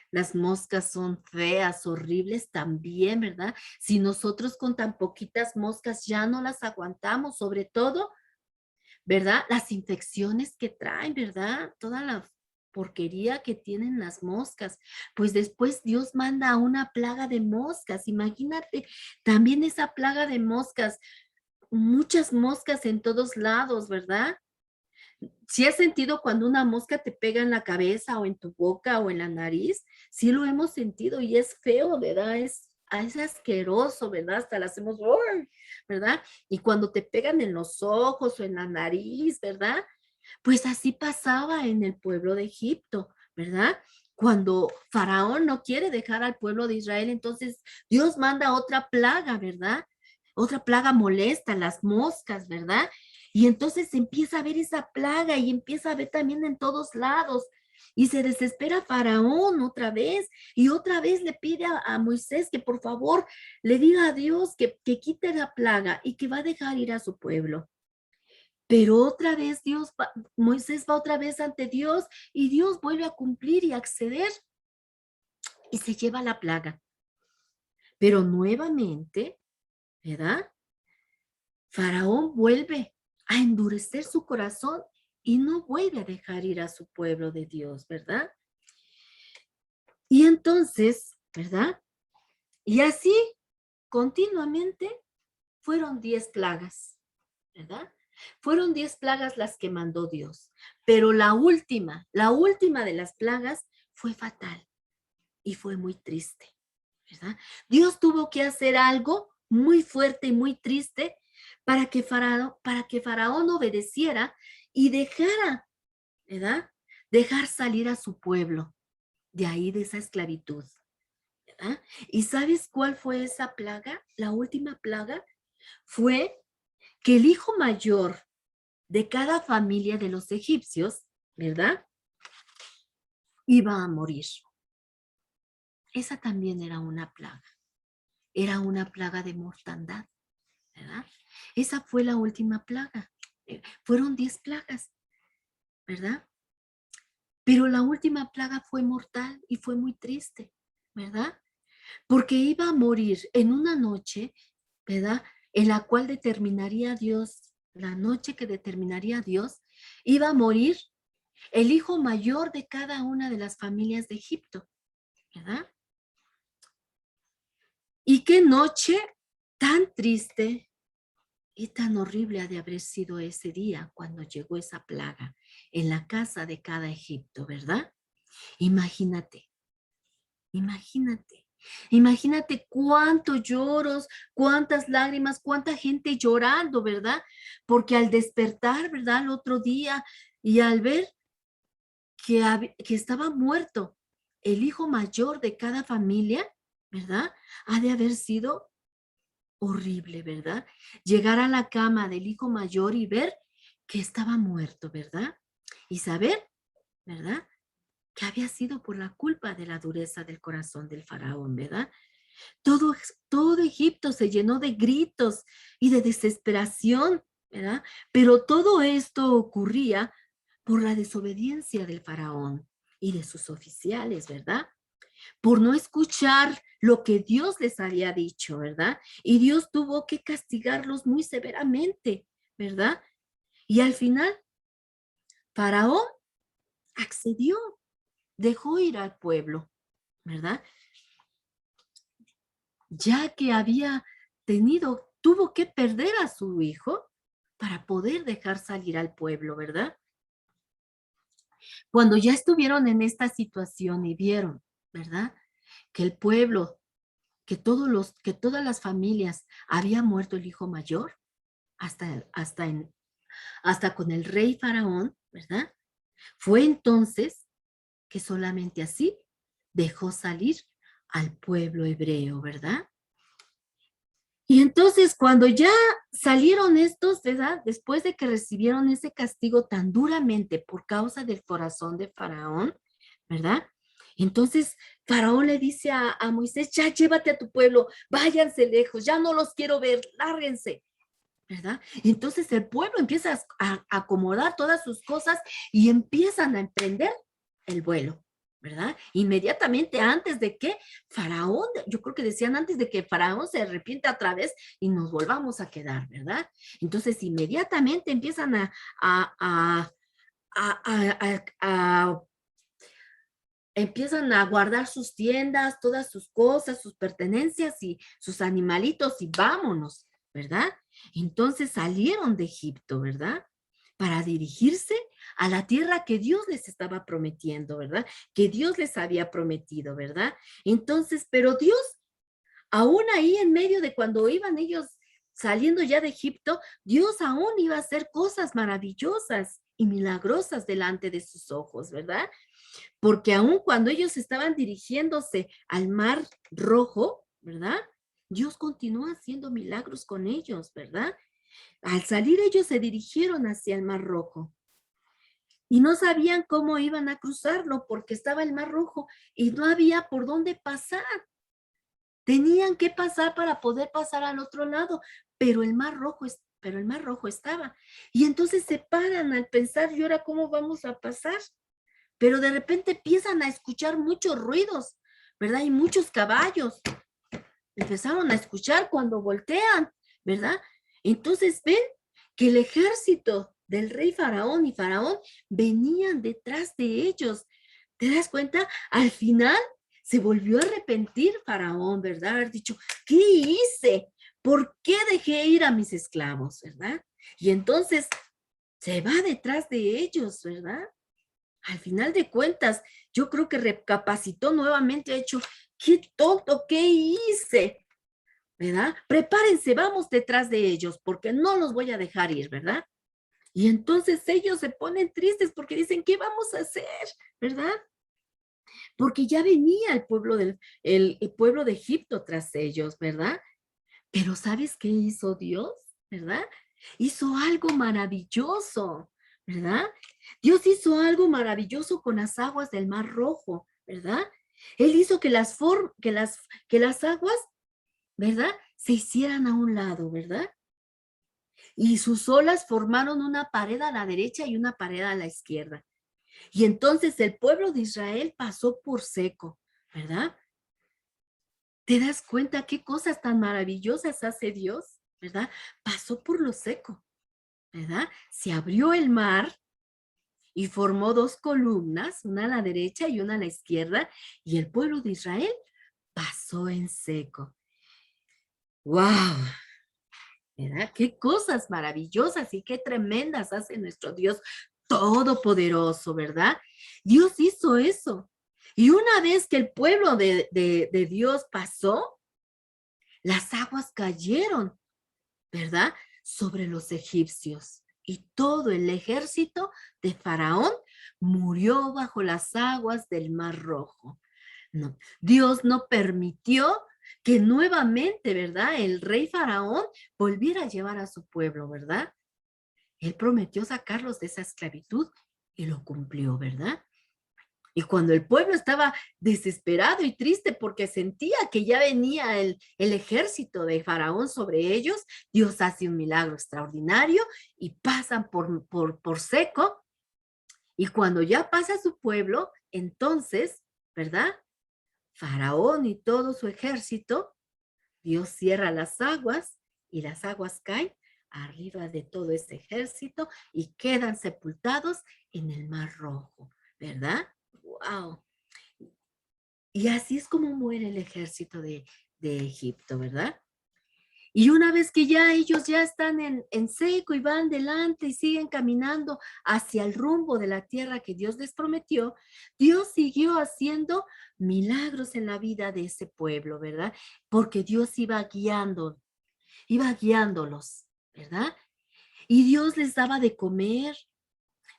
las moscas son feas, horribles también, ¿verdad? Si nosotros con tan poquitas moscas ya no las aguantamos, sobre todo, ¿verdad? Las infecciones que traen, ¿verdad? Toda la porquería que tienen las moscas. Pues después Dios manda una plaga de moscas. Imagínate, también esa plaga de moscas, muchas moscas en todos lados, ¿verdad? Si has sentido cuando una mosca te pega en la cabeza o en tu boca o en la nariz, sí lo hemos sentido y es feo, ¿verdad? Es asqueroso, ¿verdad? Hasta la hacemos, ¡uy! ¿Verdad? Y cuando te pegan en los ojos o en la nariz, ¿verdad? Pues así pasaba en el pueblo de Egipto, ¿verdad? Cuando Faraón no quiere dejar al pueblo de Israel, entonces Dios manda otra plaga, ¿verdad? Otra plaga molesta, las moscas, ¿verdad? Y entonces empieza a ver esa plaga y empieza a ver también en todos lados. Y se desespera Faraón otra vez le pide a Moisés que por favor le diga a Dios que quite la plaga y que va a dejar ir a su pueblo. Pero otra vez Moisés va otra vez ante Dios y Dios vuelve a cumplir y acceder y se lleva la plaga. Pero nuevamente, ¿verdad? Faraón vuelve a endurecer su corazón y no vuelve a dejar ir a su pueblo de Dios, ¿verdad? Y entonces, ¿verdad? Y así continuamente fueron 10 plagas, ¿verdad? Fueron 10 plagas las que mandó Dios, pero la última de las plagas fue fatal y fue muy triste, ¿verdad? Dios tuvo que hacer algo muy fuerte y muy triste para que Faraón obedeciera y dejara, ¿verdad? Dejar salir a su pueblo de ahí, de esa esclavitud, ¿verdad? ¿Y sabes cuál fue esa plaga? La última plaga fue que el hijo mayor de cada familia de los egipcios, ¿verdad? Iba a morir. Esa también era una plaga de mortandad, ¿verdad? Esa fue la última plaga. Fueron 10 plagas, ¿verdad? Pero la última plaga fue mortal y fue muy triste, ¿verdad? Porque iba a morir en una noche, ¿verdad? En la cual determinaría Dios, la noche que determinaría Dios, iba a morir el hijo mayor de cada una de las familias de Egipto, ¿verdad? Y qué noche tan triste y tan horrible ha de haber sido ese día cuando llegó esa plaga en la casa de cada Egipto, ¿verdad? Imagínate, imagínate. Imagínate cuántos lloros, cuántas lágrimas, cuánta gente llorando, ¿verdad? Porque al despertar, ¿verdad? El otro día y al ver que estaba muerto el hijo mayor de cada familia, ¿verdad? Ha de haber sido horrible, ¿verdad? Llegar a la cama del hijo mayor y ver que estaba muerto, ¿verdad? Y saber, ¿verdad? Que había sido por la culpa de la dureza del corazón del faraón, ¿verdad? Todo, todo Egipto se llenó de gritos y de desesperación, ¿verdad? Pero todo esto ocurría por la desobediencia del faraón y de sus oficiales, ¿verdad? Por no escuchar lo que Dios les había dicho, ¿verdad? Y Dios tuvo que castigarlos muy severamente, ¿verdad? Y al final, Faraón accedió, dejó ir al pueblo, ¿verdad? Ya que tuvo que perder a su hijo para poder dejar salir al pueblo, ¿verdad? Cuando ya estuvieron en esta situación y vieron, ¿verdad? Que el pueblo, que todas las familias había muerto el hijo mayor, hasta con el rey faraón, ¿verdad? Fue entonces que solamente así dejó salir al pueblo hebreo, ¿verdad? Y entonces cuando ya salieron estos, ¿verdad? Después de que recibieron ese castigo tan duramente por causa del corazón de Faraón, ¿verdad? Entonces Faraón le dice a Moisés, ya llévate a tu pueblo, váyanse lejos, ya no los quiero ver, lárguense, ¿verdad? Y entonces el pueblo empieza a acomodar todas sus cosas y empiezan a emprender el vuelo, ¿verdad? Inmediatamente antes de que Faraón, yo creo que decían antes de que Faraón se arrepienta otra vez y nos volvamos a quedar, ¿verdad? Entonces inmediatamente empiezan a empiezan a guardar sus tiendas, todas sus cosas, sus pertenencias y sus animalitos y vámonos, ¿verdad? Entonces salieron de Egipto, ¿verdad? Para dirigirse a la tierra que Dios les estaba prometiendo, ¿verdad? Que Dios les había prometido, ¿verdad? Entonces, pero Dios, aún ahí en medio de cuando iban ellos saliendo ya de Egipto, Dios aún iba a hacer cosas maravillosas y milagrosas delante de sus ojos, ¿verdad? Porque aun cuando ellos estaban dirigiéndose al mar rojo, ¿verdad? Dios continúa haciendo milagros con ellos, ¿verdad? Al salir ellos se dirigieron hacia el mar rojo. y no sabían cómo iban a cruzarlo porque estaba el Mar Rojo y no había por dónde pasar. Tenían que pasar para poder pasar al otro lado, pero pero el Mar Rojo estaba. Y entonces se paran al pensar, ¿y ahora cómo vamos a pasar? Pero de repente empiezan a escuchar muchos ruidos, ¿verdad? Y muchos caballos. Empezaron a escuchar cuando voltean, ¿verdad? Entonces ven que el ejército del rey Faraón y Faraón venían detrás de ellos. ¿Te das cuenta? Al final se volvió a arrepentir Faraón, ¿verdad? Haber dicho, ¿qué hice? ¿Por qué dejé ir a mis esclavos, verdad? Y entonces se va detrás de ellos, ¿verdad? Al final de cuentas, yo creo que recapacitó nuevamente, ha hecho, qué tonto, ¿qué hice? ¿Verdad? Prepárense, vamos detrás de ellos, porque no los voy a dejar ir, ¿verdad? Y entonces ellos se ponen tristes porque dicen, ¿qué vamos a hacer? ¿Verdad? Porque ya venía el pueblo de Egipto tras ellos, ¿verdad? Pero ¿sabes qué hizo Dios? ¿Verdad? Hizo algo maravilloso, ¿verdad? Dios hizo algo maravilloso con las aguas del Mar Rojo, ¿verdad? Él hizo que las aguas, ¿verdad? Se hicieran a un lado, ¿verdad? Y sus olas formaron una pared a la derecha y una pared a la izquierda. Y entonces el pueblo de Israel pasó por seco, ¿verdad? ¿Te das cuenta qué cosas tan maravillosas hace Dios? ¿Verdad? Pasó por lo seco, ¿verdad? Se abrió el mar y formó dos columnas, una a la derecha y una a la izquierda, y el pueblo de Israel pasó en seco. ¡Wow! ¿Verdad? Qué cosas maravillosas y qué tremendas hace nuestro Dios todopoderoso, ¿verdad? Dios hizo eso. Y una vez que el pueblo de Dios pasó, las aguas cayeron, ¿verdad? Sobre los egipcios. Y todo el ejército de Faraón murió bajo las aguas del Mar Rojo. No, Dios no permitió que nuevamente, ¿verdad? El rey Faraón volviera a llevar a su pueblo, ¿verdad? Él prometió sacarlos de esa esclavitud y lo cumplió, ¿verdad? Y cuando el pueblo estaba desesperado y triste porque sentía que ya venía el ejército de Faraón sobre ellos, Dios hace un milagro extraordinario y pasan por seco. Y cuando ya pasa su pueblo, entonces, ¿verdad? Faraón y todo su ejército, Dios cierra las aguas y las aguas caen arriba de todo ese ejército y quedan sepultados en el Mar Rojo, ¿verdad? ¡Wow! Y así es como muere el ejército de Egipto, ¿verdad? Y una vez que ya ellos ya están en seco y van delante y siguen caminando hacia el rumbo de la tierra que Dios les prometió, Dios siguió haciendo milagros en la vida de ese pueblo, ¿verdad? Porque Dios iba guiándolos, ¿verdad? Y Dios les daba de comer,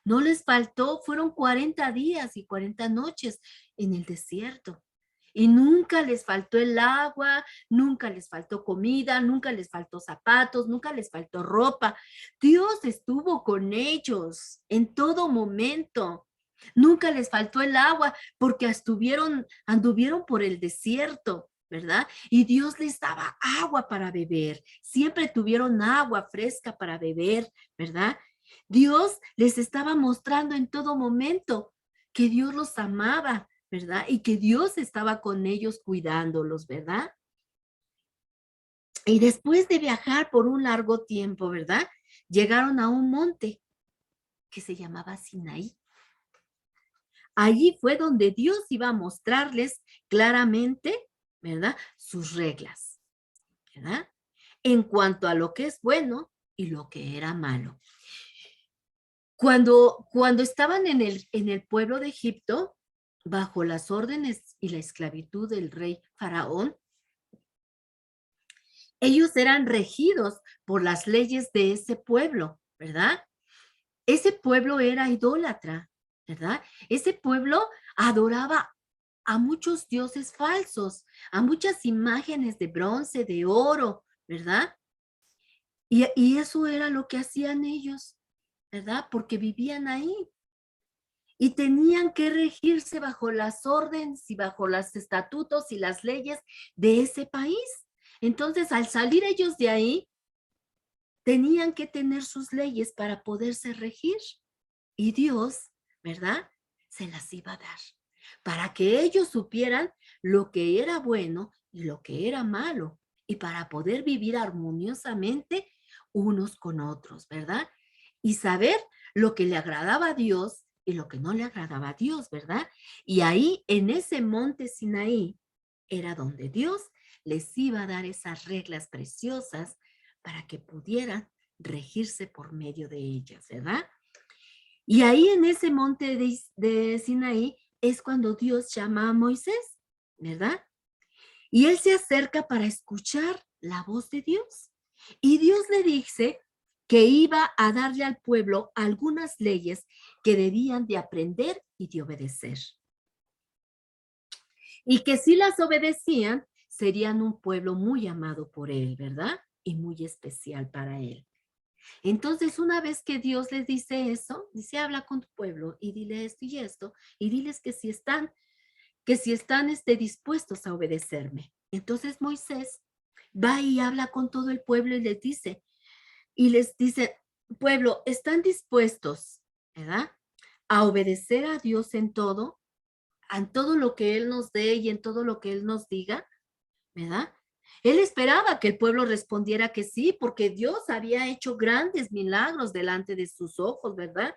no les faltó, fueron 40 días y 40 noches en el desierto. Y nunca les faltó el agua, nunca les faltó comida, nunca les faltó zapatos, nunca les faltó ropa. Dios estuvo con ellos en todo momento. Nunca les faltó el agua porque anduvieron por el desierto, ¿verdad? Y Dios les daba agua para beber. Siempre tuvieron agua fresca para beber, ¿verdad? Dios les estaba mostrando en todo momento que Dios los amaba, ¿verdad? Y que Dios estaba con ellos cuidándolos, ¿verdad? Y después de viajar por un largo tiempo, ¿verdad? Llegaron a un monte que se llamaba Sinaí. Allí fue donde Dios iba a mostrarles claramente, ¿verdad? Sus reglas, ¿verdad? En cuanto a lo que es bueno y lo que era malo. Cuando estaban en el pueblo de Egipto, bajo las órdenes y la esclavitud del rey Faraón, ellos eran regidos por las leyes de ese pueblo, ¿verdad? Ese pueblo era idólatra, ¿verdad? Ese pueblo adoraba a muchos dioses falsos, a muchas imágenes de bronce, de oro, ¿verdad? Y eso era lo que hacían ellos, ¿verdad? Porque vivían ahí. y tenían que regirse bajo las órdenes y bajo los estatutos y las leyes de ese país. Entonces, al salir ellos de ahí, tenían que tener sus leyes para poderse regir. Y Dios, ¿verdad? Se las iba a dar para que ellos supieran lo que era bueno y lo que era malo y para poder vivir armoniosamente unos con otros, ¿verdad? Y saber lo que le agradaba a Dios y lo que no le agradaba a Dios, ¿verdad? Y ahí, en ese monte Sinaí, era donde Dios les iba a dar esas reglas preciosas para que pudieran regirse por medio de ellas, ¿verdad? Y ahí en ese monte de Sinaí es cuando Dios llama a Moisés, ¿verdad? Y él se acerca para escuchar la voz de Dios. Y Dios le dice que iba a darle al pueblo algunas leyes que debían de aprender y de obedecer. Y que si las obedecían, serían un pueblo muy amado por él, ¿verdad? Y muy especial para él. Entonces, una vez que Dios les dice eso, dice, habla con tu pueblo y dile esto y esto, y diles que si están dispuestos a obedecerme. Entonces Moisés va y habla con todo el pueblo y les dice, pueblo, ¿están dispuestos, verdad? A obedecer a Dios en todo lo que Él nos dé y en todo lo que Él nos diga, ¿verdad? Él esperaba que el pueblo respondiera que sí, porque Dios había hecho grandes milagros delante de sus ojos, ¿verdad?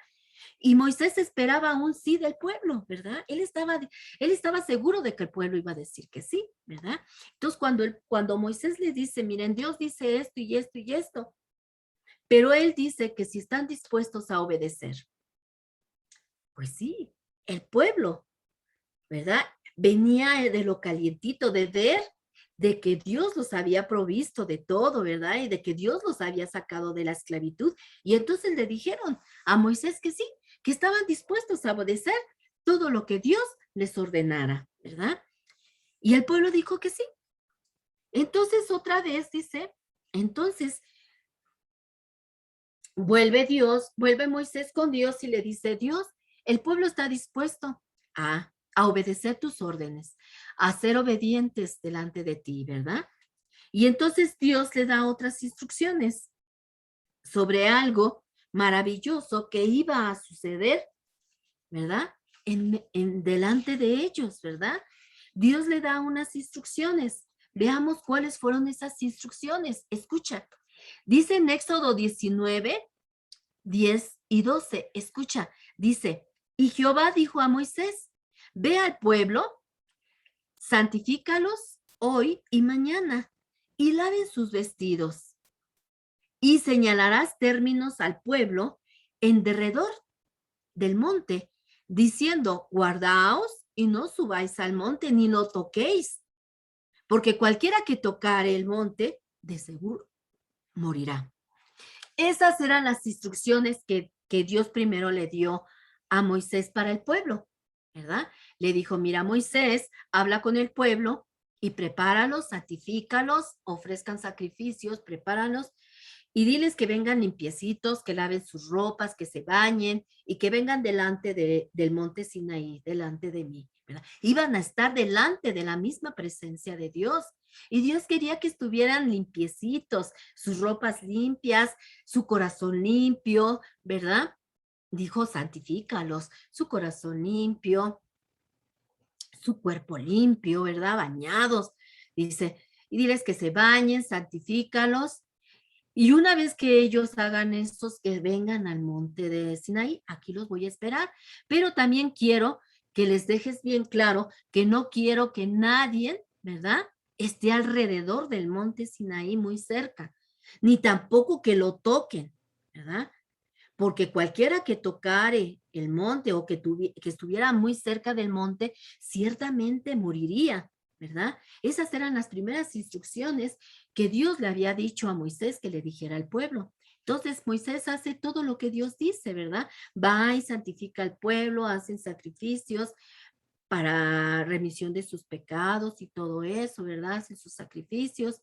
Y Moisés esperaba un sí del pueblo, ¿verdad? Él estaba seguro de que el pueblo iba a decir que sí, ¿verdad? Entonces, cuando Moisés le dice, miren, Dios dice esto y esto y esto, pero él dice que si están dispuestos a obedecer, pues sí, el pueblo, ¿verdad? Venía de lo calientito, de ver de que Dios los había provisto de todo, ¿verdad? Y de que Dios los había sacado de la esclavitud. Y entonces le dijeron a Moisés que sí, que estaban dispuestos a obedecer todo lo que Dios les ordenara, ¿verdad? Y el pueblo dijo que sí. Entonces otra vez dice, entonces vuelve Moisés con Dios y le dice, Dios, el pueblo está dispuesto a obedecer tus órdenes, a ser obedientes delante de ti, ¿verdad? Y entonces Dios le da otras instrucciones sobre algo maravilloso que iba a suceder, ¿verdad? Delante de ellos, ¿verdad? Dios le da unas instrucciones. Veamos cuáles fueron esas instrucciones. Escucha, dice en Éxodo 19, 10 y 12, escucha, dice, y Jehová dijo a Moisés, ve al pueblo, santifícalos hoy y mañana, y laven sus vestidos, y señalarás términos al pueblo en derredor del monte, diciendo, guardaos y no subáis al monte, ni lo toquéis, porque cualquiera que tocare el monte, de seguro morirá. Esas eran las instrucciones que Dios primero le dio a Moisés para el pueblo, ¿verdad? Le dijo, mira, Moisés, habla con el pueblo y prepáralos, santifícalos, ofrezcan sacrificios, prepáralos y diles que vengan limpiecitos, que laven sus ropas, que se bañen y que vengan delante del monte Sinaí, delante de mí, ¿verdad? Iban a estar delante de la misma presencia de Dios. Y Dios quería que estuvieran limpiecitos, sus ropas limpias, su corazón limpio, ¿verdad? Dijo, santifícalos, su corazón limpio, su cuerpo limpio, ¿verdad? Bañados, dice, y diles que se bañen, santifícalos. Y una vez que ellos hagan estos, que vengan al monte de Sinaí, aquí los voy a esperar, pero también quiero que les dejes bien claro que no quiero que nadie, ¿verdad? Esté alrededor del monte Sinaí muy cerca, ni tampoco que lo toquen, ¿verdad? Porque cualquiera que tocare el monte o que estuviera muy cerca del monte, ciertamente moriría, ¿verdad? Esas eran las primeras instrucciones que Dios le había dicho a Moisés que le dijera al pueblo. Entonces Moisés hace todo lo que Dios dice, ¿verdad? Va y santifica al pueblo, hacen sacrificios para remisión de sus pecados y todo eso, ¿verdad? Hacen sus sacrificios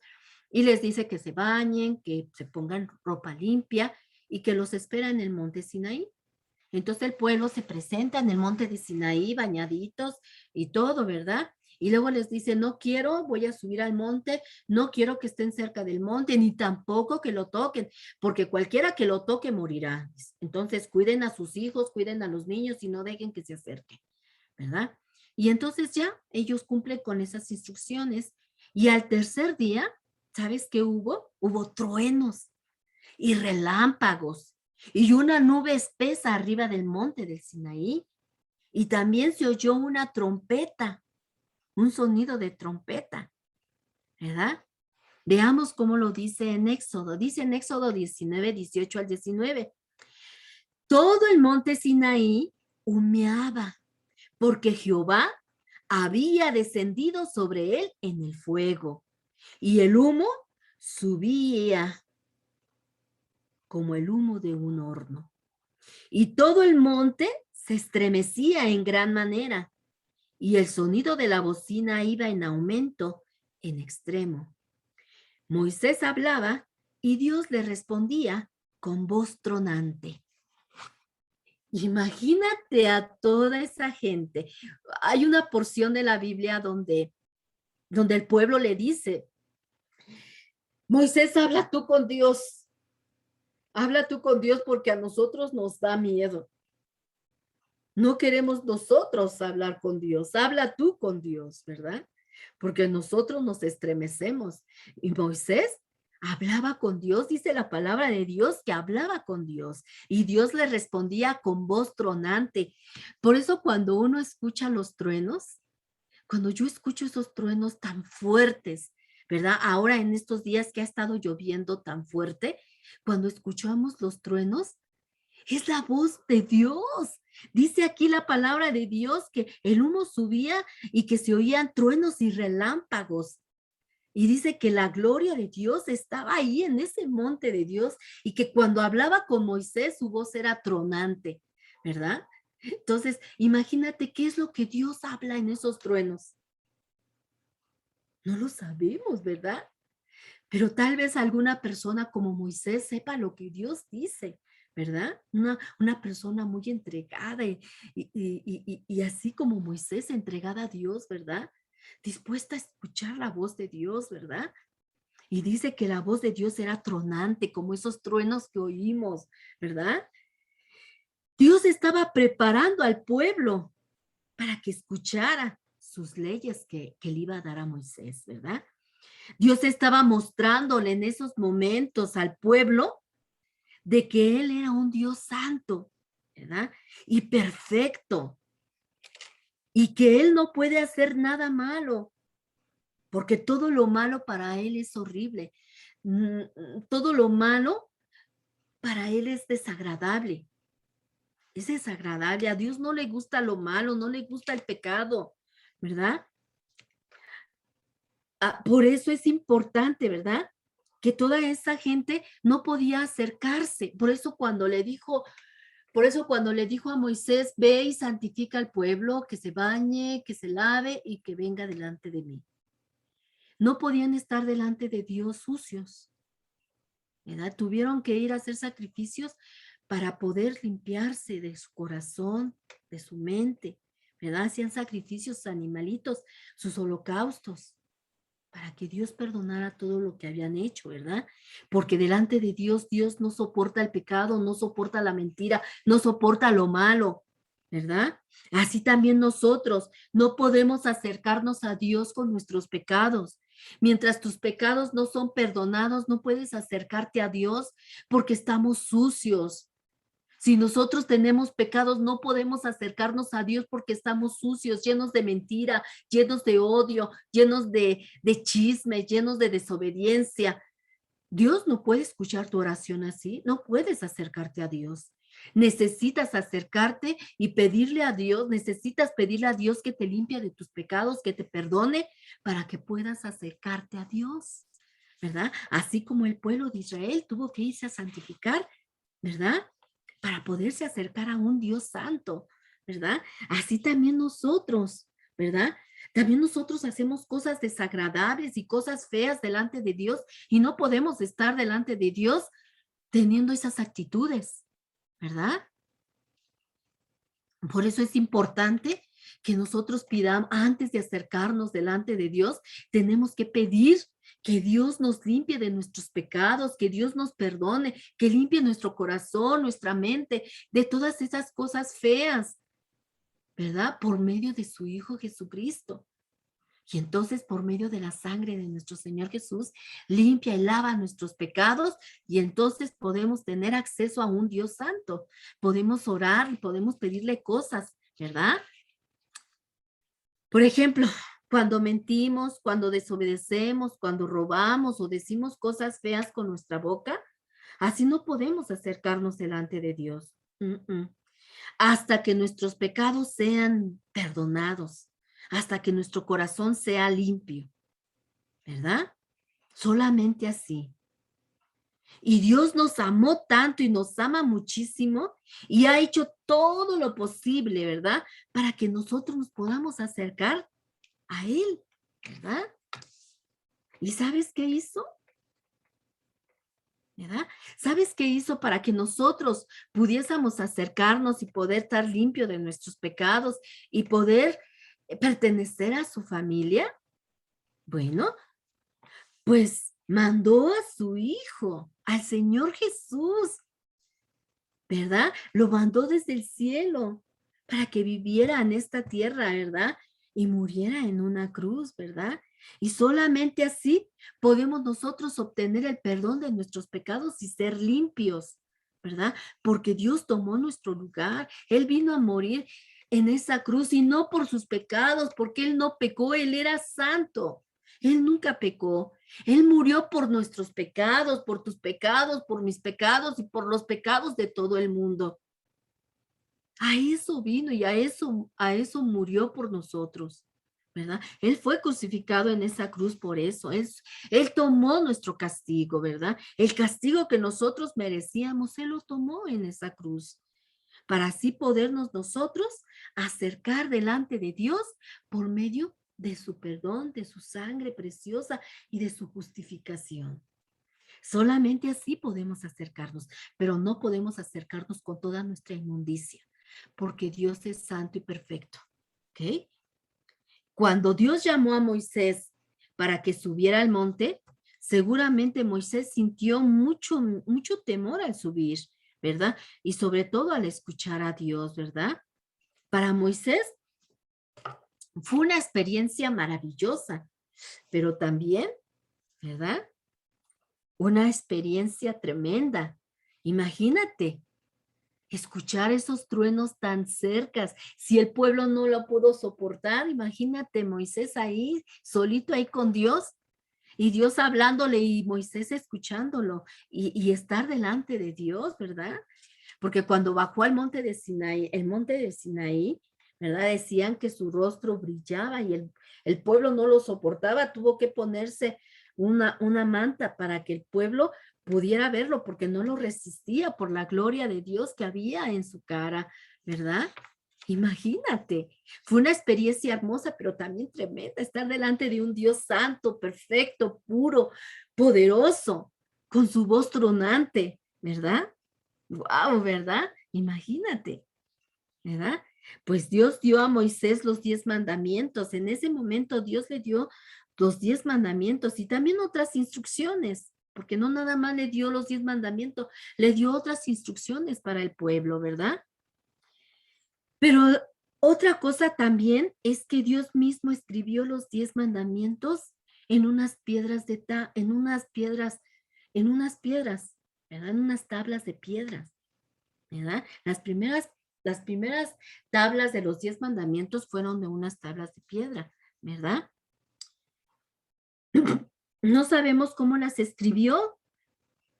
y les dice que se bañen, que se pongan ropa limpia y que los espera en el monte Sinaí. Entonces el pueblo se presenta en el monte de Sinaí, bañaditos y todo, ¿verdad? Y luego les dice, no quiero, voy a subir al monte, no quiero que estén cerca del monte, ni tampoco que lo toquen, porque cualquiera que lo toque morirá. Entonces cuiden a sus hijos, cuiden a los niños y no dejen que se acerquen, ¿verdad? Y entonces ya ellos cumplen con esas instrucciones. Y al tercer día, ¿sabes qué hubo? Hubo truenos y relámpagos y una nube espesa arriba del monte del Sinaí. Y también se oyó una trompeta, un sonido de trompeta, ¿verdad? Veamos cómo lo dice en Éxodo. Dice en Éxodo 19, 18 al 19. Todo el monte Sinaí humeaba, porque Jehová había descendido sobre él en el fuego, y el humo subía como el humo de un horno. Y todo el monte se estremecía en gran manera, y el sonido de la bocina iba en aumento en extremo. Moisés hablaba y Dios le respondía con voz tronante. Imagínate a toda esa gente. Hay una porción de la Biblia donde el pueblo le dice, Moisés, habla tú con Dios porque a nosotros nos da miedo. No queremos nosotros hablar con Dios, habla tú con Dios, ¿verdad? Porque nosotros nos estremecemos. Y Moisés hablaba con Dios, dice la palabra de Dios que hablaba con Dios y Dios le respondía con voz tronante. Por eso cuando uno escucha los truenos, cuando yo escucho esos truenos tan fuertes, ¿verdad? Ahora en estos días que ha estado lloviendo tan fuerte, cuando escuchamos los truenos, es la voz de Dios. Dice aquí la palabra de Dios que el humo subía y que se oían truenos y relámpagos. Y dice que la gloria de Dios estaba ahí en ese monte de Dios y que cuando hablaba con Moisés su voz era tronante, ¿verdad? Entonces, imagínate qué es lo que Dios habla en esos truenos. No lo sabemos, ¿verdad? Pero tal vez alguna persona como Moisés sepa lo que Dios dice, ¿verdad? Una persona muy entregada y así como Moisés entregada a Dios, ¿verdad? Dispuesta a escuchar la voz de Dios, ¿verdad? Y dice que la voz de Dios era tronante, como esos truenos que oímos, ¿verdad? Dios estaba preparando al pueblo para que escuchara sus leyes que le iba a dar a Moisés, ¿verdad? Dios estaba mostrándole en esos momentos al pueblo de que Él era un Dios santo, ¿verdad? Y perfecto. Y que Él no puede hacer nada malo, porque todo lo malo para Él es horrible. Todo lo malo para Él es desagradable. Es desagradable. A Dios no le gusta lo malo, no le gusta el pecado, ¿verdad? Por eso es importante, ¿verdad? Que toda esa gente no podía acercarse. Por eso cuando le dijo a Moisés, ve y santifica al pueblo, que se bañe, que se lave y que venga delante de mí. No podían estar delante de Dios sucios, ¿verdad? Tuvieron que ir a hacer sacrificios para poder limpiarse de su corazón, de su mente, ¿verdad? Hacían sacrificios animalitos, sus holocaustos, para que Dios perdonara todo lo que habían hecho, ¿verdad? Porque delante de Dios, Dios no soporta el pecado, no soporta la mentira, no soporta lo malo, ¿verdad? Así también nosotros no podemos acercarnos a Dios con nuestros pecados. Mientras tus pecados no son perdonados, no puedes acercarte a Dios porque estamos sucios. Si nosotros tenemos pecados, no podemos acercarnos a Dios porque estamos sucios, llenos de mentira, llenos de odio, llenos de chisme, llenos de desobediencia. Dios no puede escuchar tu oración así, no puedes acercarte a Dios. Necesitas acercarte y pedirle a Dios, necesitas pedirle a Dios que te limpie de tus pecados, que te perdone para que puedas acercarte a Dios, ¿verdad? Así como el pueblo de Israel tuvo que irse a santificar, ¿verdad? Para poderse acercar a un Dios santo, ¿verdad? Así también nosotros, ¿verdad? También nosotros hacemos cosas desagradables y cosas feas delante de Dios y no podemos estar delante de Dios teniendo esas actitudes, ¿verdad? Por eso es importante que nosotros pidamos, antes de acercarnos delante de Dios, tenemos que pedir que Dios nos limpie de nuestros pecados, que Dios nos perdone, que limpie nuestro corazón, nuestra mente, de todas esas cosas feas, ¿verdad? Por medio de su Hijo Jesucristo. Y entonces, por medio de la sangre de nuestro Señor Jesús, limpia y lava nuestros pecados y entonces podemos tener acceso a un Dios santo. Podemos orar y podemos pedirle cosas, ¿verdad? Por ejemplo, cuando mentimos, cuando desobedecemos, cuando robamos o decimos cosas feas con nuestra boca, así no podemos acercarnos delante de Dios. Hasta que nuestros pecados sean perdonados, hasta que nuestro corazón sea limpio, ¿verdad? Solamente así. Y Dios nos amó tanto y nos ama muchísimo y ha hecho todo lo posible, ¿verdad? Para que nosotros nos podamos acercar a Él, ¿verdad? ¿Y sabes qué hizo? ¿Verdad? ¿Sabes qué hizo para que nosotros pudiésemos acercarnos y poder estar limpio de nuestros pecados y poder pertenecer a su familia? Bueno, pues mandó a su Hijo, al Señor Jesús, ¿verdad? Lo mandó desde el cielo para que viviera en esta tierra, ¿verdad? Y muriera en una cruz, ¿verdad? Y solamente así podemos nosotros obtener el perdón de nuestros pecados y ser limpios, ¿verdad? Porque Dios tomó nuestro lugar. Él vino a morir en esa cruz y no por sus pecados, porque Él no pecó, Él era santo. Él nunca pecó. Él murió por nuestros pecados, por tus pecados, por mis pecados y por los pecados de todo el mundo. A eso vino y a eso murió por nosotros, ¿verdad? Él fue crucificado en esa cruz por eso. Él tomó nuestro castigo, ¿verdad? El castigo que nosotros merecíamos, Él lo tomó en esa cruz, para así podernos nosotros acercar delante de Dios por medio de su perdón, de su sangre preciosa y de su justificación. Solamente así podemos acercarnos, pero no podemos acercarnos con toda nuestra inmundicia, porque Dios es santo y perfecto. ¿Ok? Cuando Dios llamó a Moisés para que subiera al monte, seguramente Moisés sintió mucho temor al subir, ¿verdad? Y sobre todo al escuchar a Dios, ¿verdad? Para Moisés fue una experiencia maravillosa, pero también, ¿verdad? Una experiencia tremenda. Imagínate escuchar esos truenos tan cercas. Si el pueblo no lo pudo soportar, imagínate Moisés ahí, solito ahí con Dios, y Dios hablándole y Moisés escuchándolo, y estar delante de Dios, ¿verdad? Porque cuando bajó al monte de Sinaí, el monte de Sinaí, ¿verdad? Decían que su rostro brillaba y el pueblo no lo soportaba, tuvo que ponerse una manta para que el pueblo pudiera verlo, porque no lo resistía por la gloria de Dios que había en su cara, ¿verdad? Imagínate, fue una experiencia hermosa, pero también tremenda, estar delante de un Dios santo, perfecto, puro, poderoso, con su voz tronante, ¿verdad? Wow, ¿verdad? Imagínate, ¿verdad? Pues Dios dio a Moisés los 10 mandamientos. En ese momento Dios le dio los 10 mandamientos y también otras instrucciones, porque no nada más le dio los 10 mandamientos, le dio otras instrucciones para el pueblo, ¿verdad? Pero otra cosa también es que Dios mismo escribió los 10 mandamientos en unas piedras ¿verdad? En unas tablas de piedras. ¿Verdad? Las primeras tablas de los 10 mandamientos fueron de unas tablas de piedra, ¿verdad? No sabemos cómo las escribió,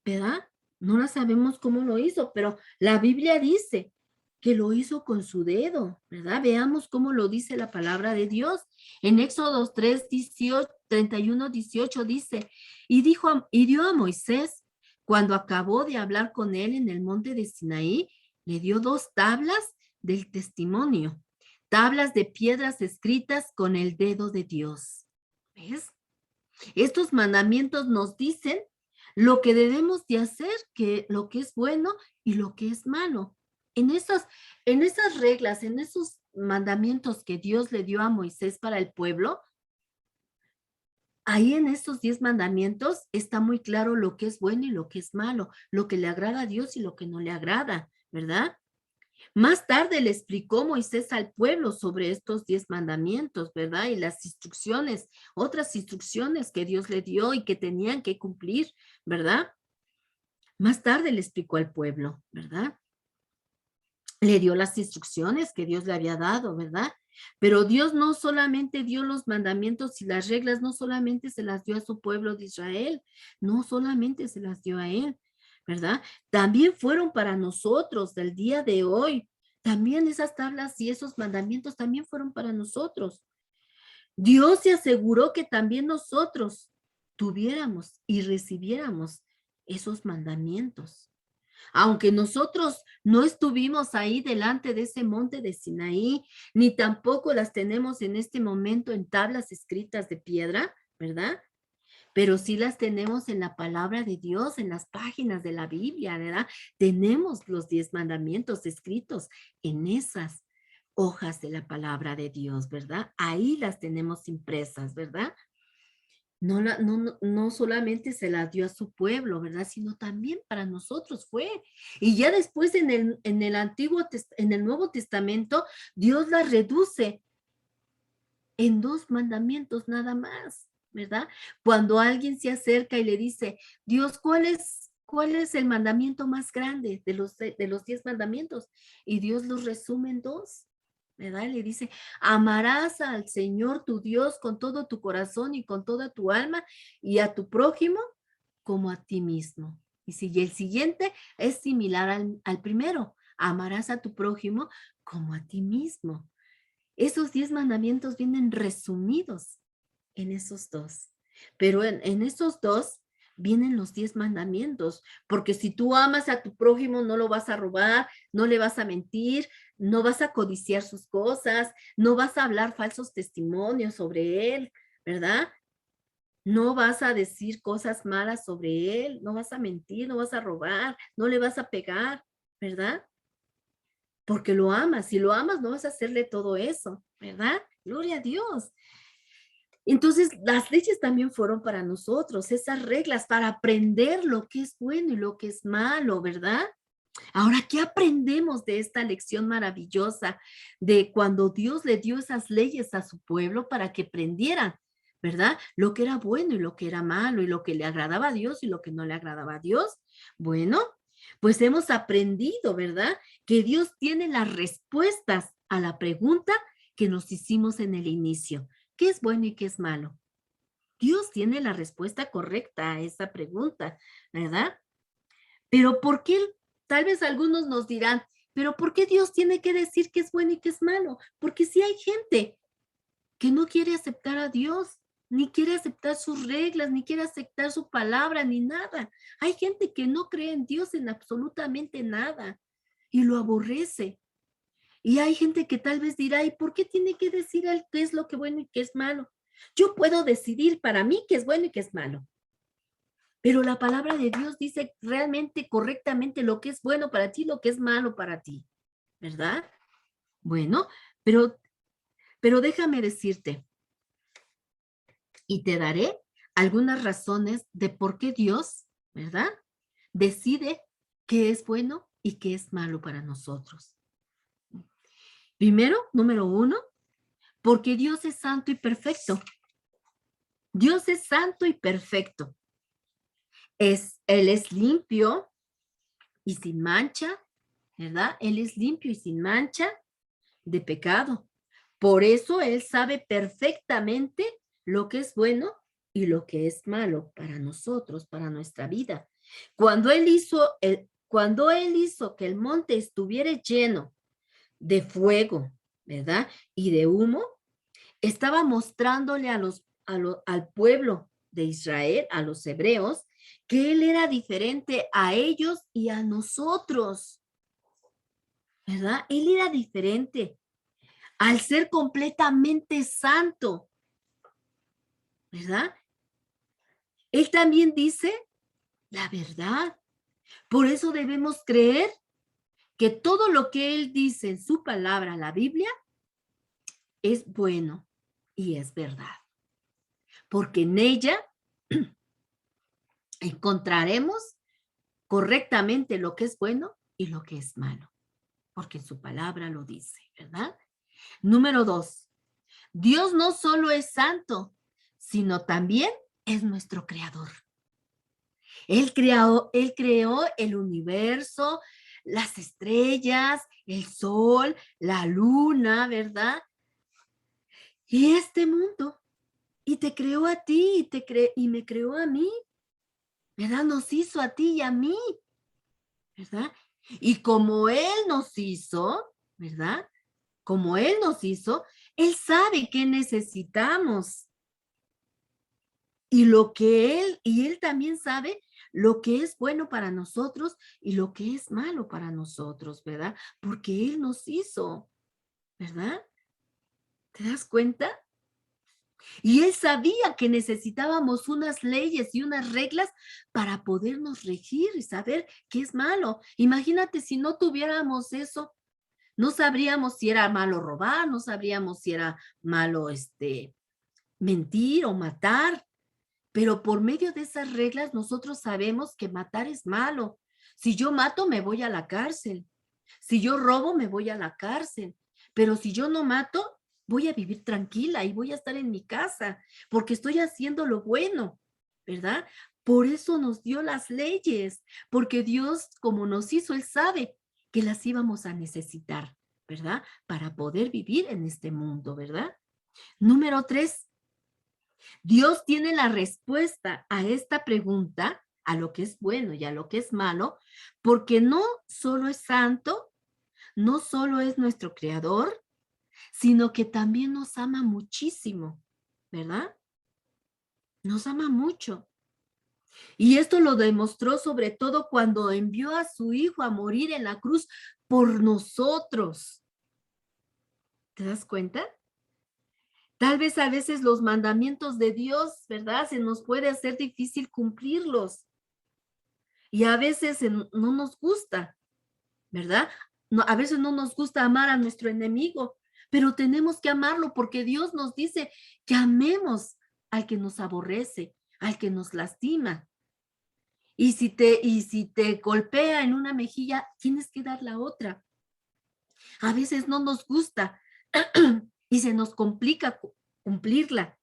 ¿verdad? No las sabemos cómo lo hizo, pero la Biblia dice que lo hizo con su dedo, ¿verdad? Veamos cómo lo dice la palabra de Dios. En Éxodo 3, 18, 31, 18 dice, y dio a Moisés, cuando acabó de hablar con él en el monte de Sinaí, le dio 2 tablas del testimonio, tablas de piedras escritas con el dedo de Dios. ¿Ves? Estos mandamientos nos dicen lo que debemos de hacer, que lo que es bueno y lo que es malo en esas reglas, en esos mandamientos que Dios le dio a Moisés para el pueblo, ahí en estos 10 mandamientos está muy claro lo que es bueno y lo que es malo, lo que le agrada a Dios y lo que no le agrada, ¿verdad? Más tarde le explicó Moisés al pueblo sobre estos 10 mandamientos, ¿verdad? Y las instrucciones, otras instrucciones que Dios le dio y que tenían que cumplir, ¿verdad? Más tarde le explicó al pueblo, ¿verdad? Le dio las instrucciones que Dios le había dado, ¿verdad? Pero Dios no solamente dio los mandamientos y las reglas, no solamente se las dio a su pueblo de Israel, no solamente se las dio a él, ¿verdad? También fueron para nosotros del día de hoy. También esas tablas y esos mandamientos también fueron para nosotros. Dios se aseguró que también nosotros tuviéramos y recibiéramos esos mandamientos. Aunque nosotros no estuvimos ahí delante de ese monte de Sinaí, ni tampoco las tenemos en este momento en tablas escritas de piedra, ¿verdad? Pero sí las tenemos en la palabra de Dios, en las páginas de la Biblia, ¿verdad? Tenemos los 10 mandamientos escritos en esas hojas de la palabra de Dios, ¿verdad? Ahí las tenemos impresas, ¿verdad? No solamente se la dio a su pueblo, ¿verdad? Sino también para nosotros fue. Y ya después en el Nuevo Testamento, Dios la reduce en 2 mandamientos nada más, ¿verdad? Cuando alguien se acerca y le dice, Dios, cuál es el mandamiento más grande de los 10 mandamientos? Y Dios los resume en 2. ¿Verdad? Le dice, amarás al Señor tu Dios con todo tu corazón y con toda tu alma y a tu prójimo como a ti mismo. Y el siguiente es similar al primero, amarás a tu prójimo como a ti mismo. Esos 10 mandamientos vienen resumidos en esos 2. Pero en esos 2 vienen los 10 mandamientos, porque si tú amas a tu prójimo, no lo vas a robar, no le vas a mentir, no vas a codiciar sus cosas, no vas a hablar falsos testimonios sobre él, ¿verdad? No vas a decir cosas malas sobre él, no vas a mentir, no vas a robar, no le vas a pegar, ¿verdad? Porque lo amas. Si lo amas, no vas a hacerle todo eso, ¿verdad? Gloria a Dios. Entonces, las leyes también fueron para nosotros, esas reglas para aprender lo que es bueno y lo que es malo, ¿verdad? Ahora, ¿qué aprendemos de esta lección maravillosa de cuando Dios le dio esas leyes a su pueblo para que aprendieran, ¿verdad? Lo que era bueno y lo que era malo y lo que le agradaba a Dios y lo que no le agradaba a Dios. Bueno, pues hemos aprendido, ¿verdad? Que Dios tiene las respuestas a la pregunta que nos hicimos en el inicio. ¿Qué es bueno y qué es malo? Dios tiene la respuesta correcta a esa pregunta, ¿verdad? Pero ¿por qué? Tal vez algunos nos dirán, pero ¿por qué Dios tiene que decir qué es bueno y qué es malo? Porque si hay gente que no quiere aceptar a Dios, ni quiere aceptar sus reglas, ni quiere aceptar su palabra, ni nada. Hay gente que no cree en Dios en absolutamente nada y lo aborrece. Y hay gente que tal vez dirá, ¿y por qué tiene que decir él qué es lo que es bueno y qué es malo? Yo puedo decidir para mí qué es bueno y qué es malo. Pero la palabra de Dios dice realmente, correctamente, lo que es bueno para ti, lo que es malo para ti, ¿verdad? Bueno, pero déjame decirte, y te daré algunas razones de por qué Dios, ¿verdad? Decide qué es bueno y qué es malo para nosotros. Primero, número 1, porque Dios es santo y perfecto. Dios es santo y perfecto. Él es limpio y sin mancha, ¿verdad? Él es limpio y sin mancha de pecado. Por eso Él sabe perfectamente lo que es bueno y lo que es malo para nosotros, para nuestra vida. Cuando él hizo que el monte estuviera lleno de fuego, ¿verdad? Y de humo, estaba mostrándole al pueblo de Israel, a los hebreos, que Él era diferente a ellos y a nosotros, ¿verdad? Él era diferente al ser completamente santo, ¿verdad? Él también dice la verdad. Por eso debemos creer que todo lo que Él dice en su palabra, la Biblia, es bueno y es verdad. Porque en ella encontraremos correctamente lo que es bueno y lo que es malo. Porque su palabra lo dice, ¿verdad? Número 2. Dios no solo es santo, sino también es nuestro creador. Él creó el universo, las estrellas, el sol, la luna, ¿verdad? Y este mundo. Y te creó a ti y me creó a mí, ¿verdad? Nos hizo a ti y a mí, ¿verdad? Y como Él nos hizo, ¿verdad? Como Él nos hizo, Él sabe qué necesitamos. Y Él también sabe lo que es bueno para nosotros y lo que es malo para nosotros, ¿verdad? Porque Él nos hizo, ¿verdad? ¿Te das cuenta? Y Él sabía que necesitábamos unas leyes y unas reglas para podernos regir y saber qué es malo. Imagínate si no tuviéramos eso, no sabríamos si era malo robar, no sabríamos si era malo mentir o matar, pero por medio de esas reglas nosotros sabemos que matar es malo. Si yo mato, me voy a la cárcel. Si yo robo, me voy a la cárcel. Pero si yo no mato, voy a vivir tranquila y voy a estar en mi casa porque estoy haciendo lo bueno, ¿verdad? Por eso nos dio las leyes, porque Dios, como nos hizo, Él sabe que las íbamos a necesitar, ¿verdad? Para poder vivir en este mundo, ¿verdad? Número 3. Dios tiene la respuesta a esta pregunta, a lo que es bueno y a lo que es malo, porque no solo es santo, no solo es nuestro creador, sino que también nos ama muchísimo, ¿verdad? Nos ama mucho. Y esto lo demostró sobre todo cuando envió a su hijo a morir en la cruz por nosotros. ¿Te das cuenta? Tal vez a veces los mandamientos de Dios, ¿verdad? Se nos puede hacer difícil cumplirlos. Y a veces no nos gusta, ¿verdad? No, a veces no nos gusta amar a nuestro enemigo, pero tenemos que amarlo porque Dios nos dice que amemos al que nos aborrece, al que nos lastima. Y si te golpea en una mejilla, tienes que dar la otra. A veces no nos gusta y se nos complica cumplirla.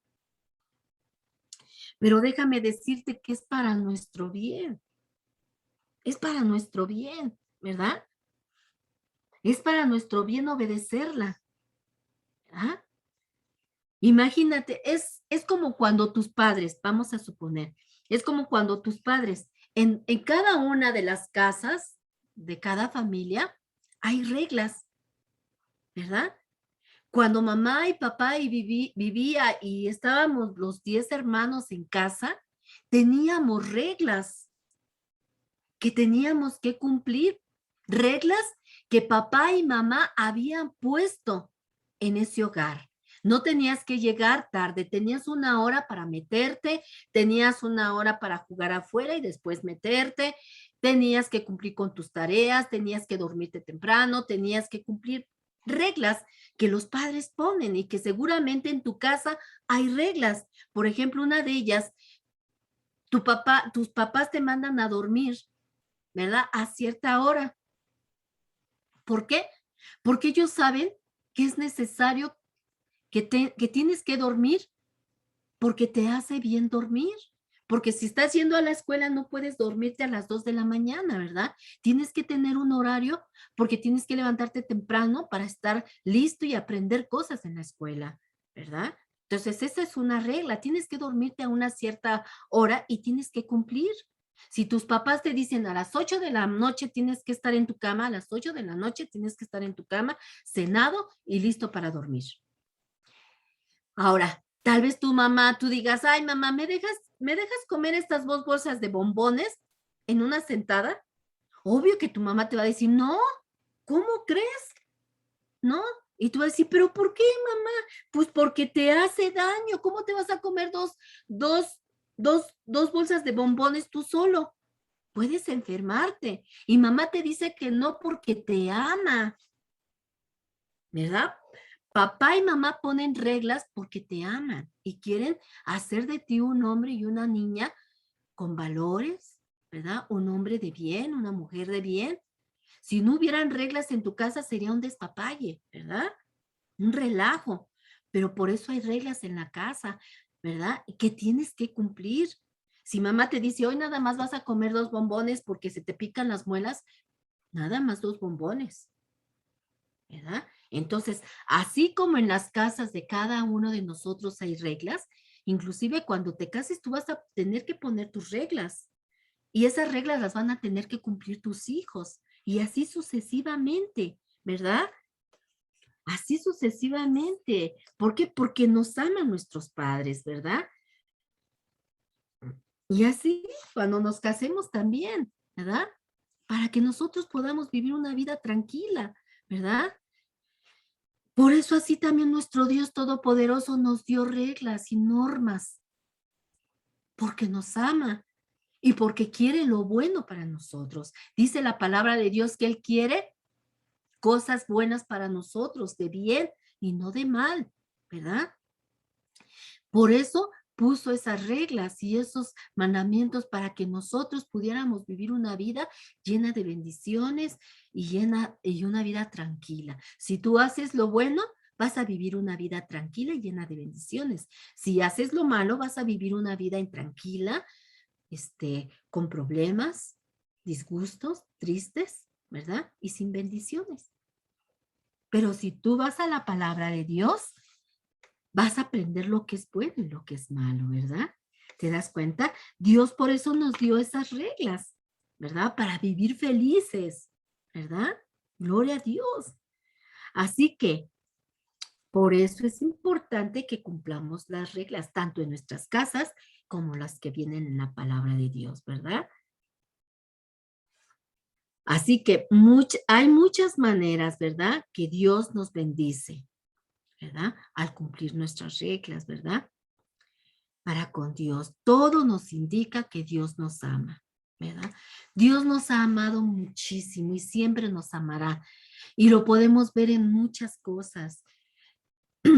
Pero déjame decirte que es para nuestro bien. Es para nuestro bien, ¿verdad? Es para nuestro bien obedecerla. ¿Ah? Imagínate, es como cuando tus padres, vamos a suponer, es como cuando tus padres, en cada una de las casas de cada familia, hay reglas, ¿verdad? Cuando mamá y papá vivía y estábamos los 10 hermanos en casa, teníamos reglas que teníamos que cumplir, reglas que papá y mamá habían puesto en ese hogar. No tenías que llegar tarde, tenías una hora para meterte, tenías una hora para jugar afuera y después meterte, tenías que cumplir con tus tareas, tenías que dormirte temprano, tenías que cumplir reglas que los padres ponen y que seguramente en tu casa hay reglas. Por ejemplo, una de ellas, tus papás te mandan a dormir, ¿verdad? A cierta hora. ¿Por qué? Porque ellos saben que es necesario que tienes que dormir porque te hace bien dormir. Porque si estás yendo a la escuela no puedes dormirte a las 2 de la mañana, ¿verdad? Tienes que tener un horario porque tienes que levantarte temprano para estar listo y aprender cosas en la escuela, ¿verdad? Entonces, esa es una regla. Tienes que dormirte a una cierta hora y tienes que cumplir. Si tus papás te dicen a las 8 de la noche tienes que estar en tu cama, a las 8 de la noche tienes que estar en tu cama, cenado y listo para dormir. Ahora, tal vez tu mamá, tú digas, ay mamá, ¿me dejas comer estas 2 bolsas de bombones en una sentada? Obvio que tu mamá te va a decir, no, ¿cómo crees? ¿No? Y tú vas a decir, ¿pero por qué, mamá? Pues porque te hace daño. ¿Cómo te vas a comer dos bolsas de bombones tú solo? puedes enfermarte. Y mamá te dice que no porque te ama, ¿verdad? Papá y mamá ponen reglas porque te aman y quieren hacer de ti un hombre y una niña con valores, ¿verdad? Un hombre de bien, una mujer de bien. Si no hubieran reglas en tu casa sería un despapalle, ¿verdad? Un relajo. Pero por eso hay reglas en la casa, ¿verdad? Que tienes que cumplir. Si mamá te dice, hoy nada más vas a comer 2 bombones porque se te pican las muelas, nada más 2 bombones, ¿verdad? Entonces, así como en las casas de cada uno de nosotros hay reglas, inclusive cuando te cases tú vas a tener que poner tus reglas y esas reglas las van a tener que cumplir tus hijos y así sucesivamente, ¿verdad? Así sucesivamente. ¿Por qué? Porque nos aman nuestros padres, ¿verdad? Y así cuando nos casemos también, ¿verdad? Para que nosotros podamos vivir una vida tranquila, ¿verdad? Por eso así también nuestro Dios Todopoderoso nos dio reglas y normas, porque nos ama y porque quiere lo bueno para nosotros. Dice la palabra de Dios que Él quiere cosas buenas para nosotros, de bien y no de mal, ¿verdad? Por eso puso esas reglas y esos mandamientos para que nosotros pudiéramos vivir una vida llena de bendiciones y una vida tranquila. Si tú haces lo bueno, vas a vivir una vida tranquila y llena de bendiciones. Si haces lo malo, vas a vivir una vida intranquila, con problemas, disgustos, tristes, ¿verdad? Y sin bendiciones. Pero si tú vas a la palabra de Dios, vas a aprender lo que es bueno y lo que es malo, ¿verdad? ¿Te das cuenta? Dios por eso nos dio esas reglas, ¿verdad? Para vivir felices, ¿verdad? Gloria a Dios. Así que por eso es importante que cumplamos las reglas, tanto en nuestras casas como las que vienen en la palabra de Dios, ¿verdad? Así que hay muchas maneras, ¿verdad? Que Dios nos bendice, ¿verdad? Al cumplir nuestras reglas, ¿verdad? Para con Dios. Todo nos indica que Dios nos ama, ¿verdad? Dios nos ha amado muchísimo y siempre nos amará. Y lo podemos ver en muchas cosas.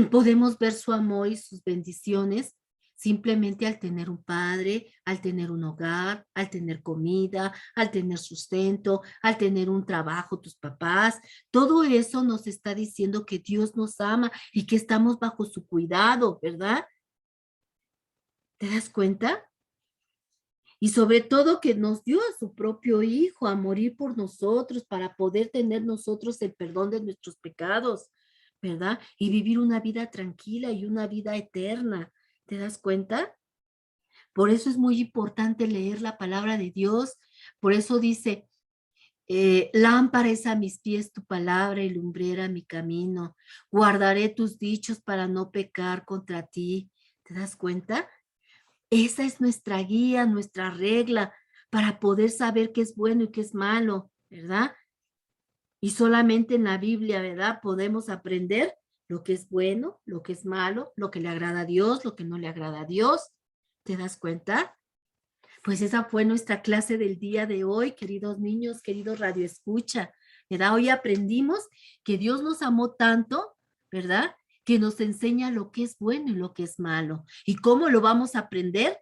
Podemos ver su amor y sus bendiciones simplemente al tener un padre, al tener un hogar, al tener comida, al tener sustento, al tener un trabajo, tus papás. Todo eso nos está diciendo que Dios nos ama y que estamos bajo su cuidado, ¿verdad? ¿Te das cuenta? Y sobre todo que nos dio a su propio Hijo a morir por nosotros para poder tener nosotros el perdón de nuestros pecados, ¿verdad? Y vivir una vida tranquila y una vida eterna. ¿Te das cuenta? Por eso es muy importante leer la palabra de Dios. Por eso dice, lámpara es a mis pies tu palabra y lumbrera mi camino. Guardaré tus dichos para no pecar contra ti. ¿Te das cuenta? Esa es nuestra guía, nuestra regla para poder saber qué es bueno y qué es malo, ¿verdad? Y solamente en la Biblia, ¿verdad? Podemos aprender lo que es bueno, lo que es malo, lo que le agrada a Dios, lo que no le agrada a Dios. ¿Te das cuenta? Pues esa fue nuestra clase del día de hoy, queridos niños, queridos radioescucha, ¿verdad? Hoy aprendimos que Dios nos amó tanto, ¿verdad? Que nos enseña lo que es bueno y lo que es malo. ¿Y cómo lo vamos a aprender?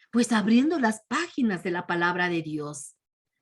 Pues abriendo las páginas de la palabra de Dios,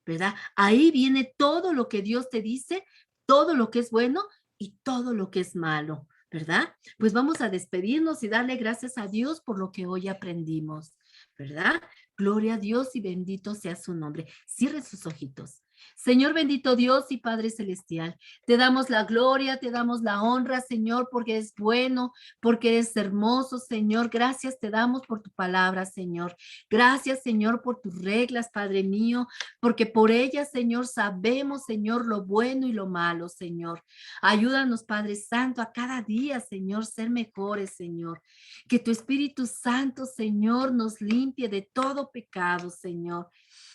¿verdad? Ahí viene todo lo que Dios te dice, todo lo que es bueno y todo lo que es malo, ¿verdad? Pues vamos a despedirnos y darle gracias a Dios por lo que hoy aprendimos, ¿verdad? Gloria a Dios y bendito sea su nombre. Cierren sus ojitos. Señor bendito Dios y Padre Celestial, te damos la gloria, te damos la honra, Señor, porque es bueno, porque eres hermoso, Señor. Gracias te damos por tu palabra, Señor. Gracias, Señor, por tus reglas, Padre mío, porque por ellas, Señor, sabemos, Señor, lo bueno y lo malo, Señor. Ayúdanos, Padre Santo, a cada día, Señor, ser mejores, Señor. Que tu Espíritu Santo, Señor, nos limpie de todo pecado, Señor.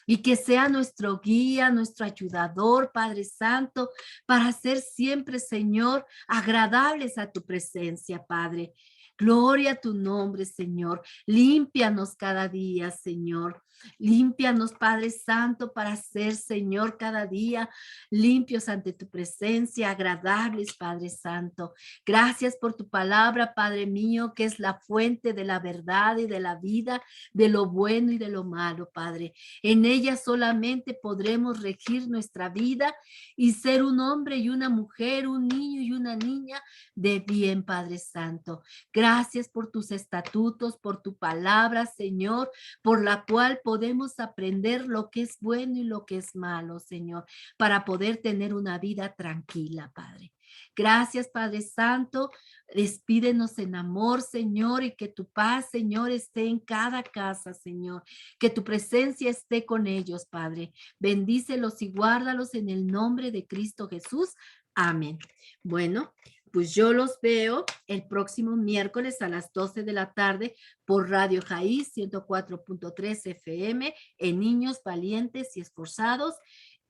Y que sea nuestro guía, nuestro ayudador, Padre Santo, para ser siempre, Señor, agradables a tu presencia, Padre. Gloria a tu nombre, Señor. Límpianos cada día, Señor. Límpianos, Padre Santo, para ser, Señor, cada día limpios ante tu presencia, agradables, Padre Santo. Gracias por tu palabra, Padre mío, que es la fuente de la verdad y de la vida, de lo bueno y de lo malo, Padre. En ella solamente podremos regir nuestra vida y ser un hombre y una mujer, un niño y una niña de bien, Padre Santo. Gracias por tus estatutos, por tu palabra, Señor, por la cual podemos aprender lo que es bueno y lo que es malo, Señor, para poder tener una vida tranquila, Padre. Gracias, Padre Santo. Despídenos en amor, Señor, y que tu paz, Señor, esté en cada casa, Señor. Que tu presencia esté con ellos, Padre. Bendícelos y guárdalos en el nombre de Cristo Jesús. Amén. Bueno, pues yo los veo el próximo miércoles a las 12 de la tarde por Radio Jaís 104.3 FM en Niños Valientes y Esforzados,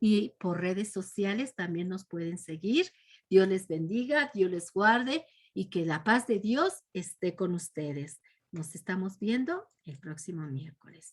y por redes sociales también nos pueden seguir. Dios les bendiga, Dios les guarde y que la paz de Dios esté con ustedes. Nos estamos viendo el próximo miércoles.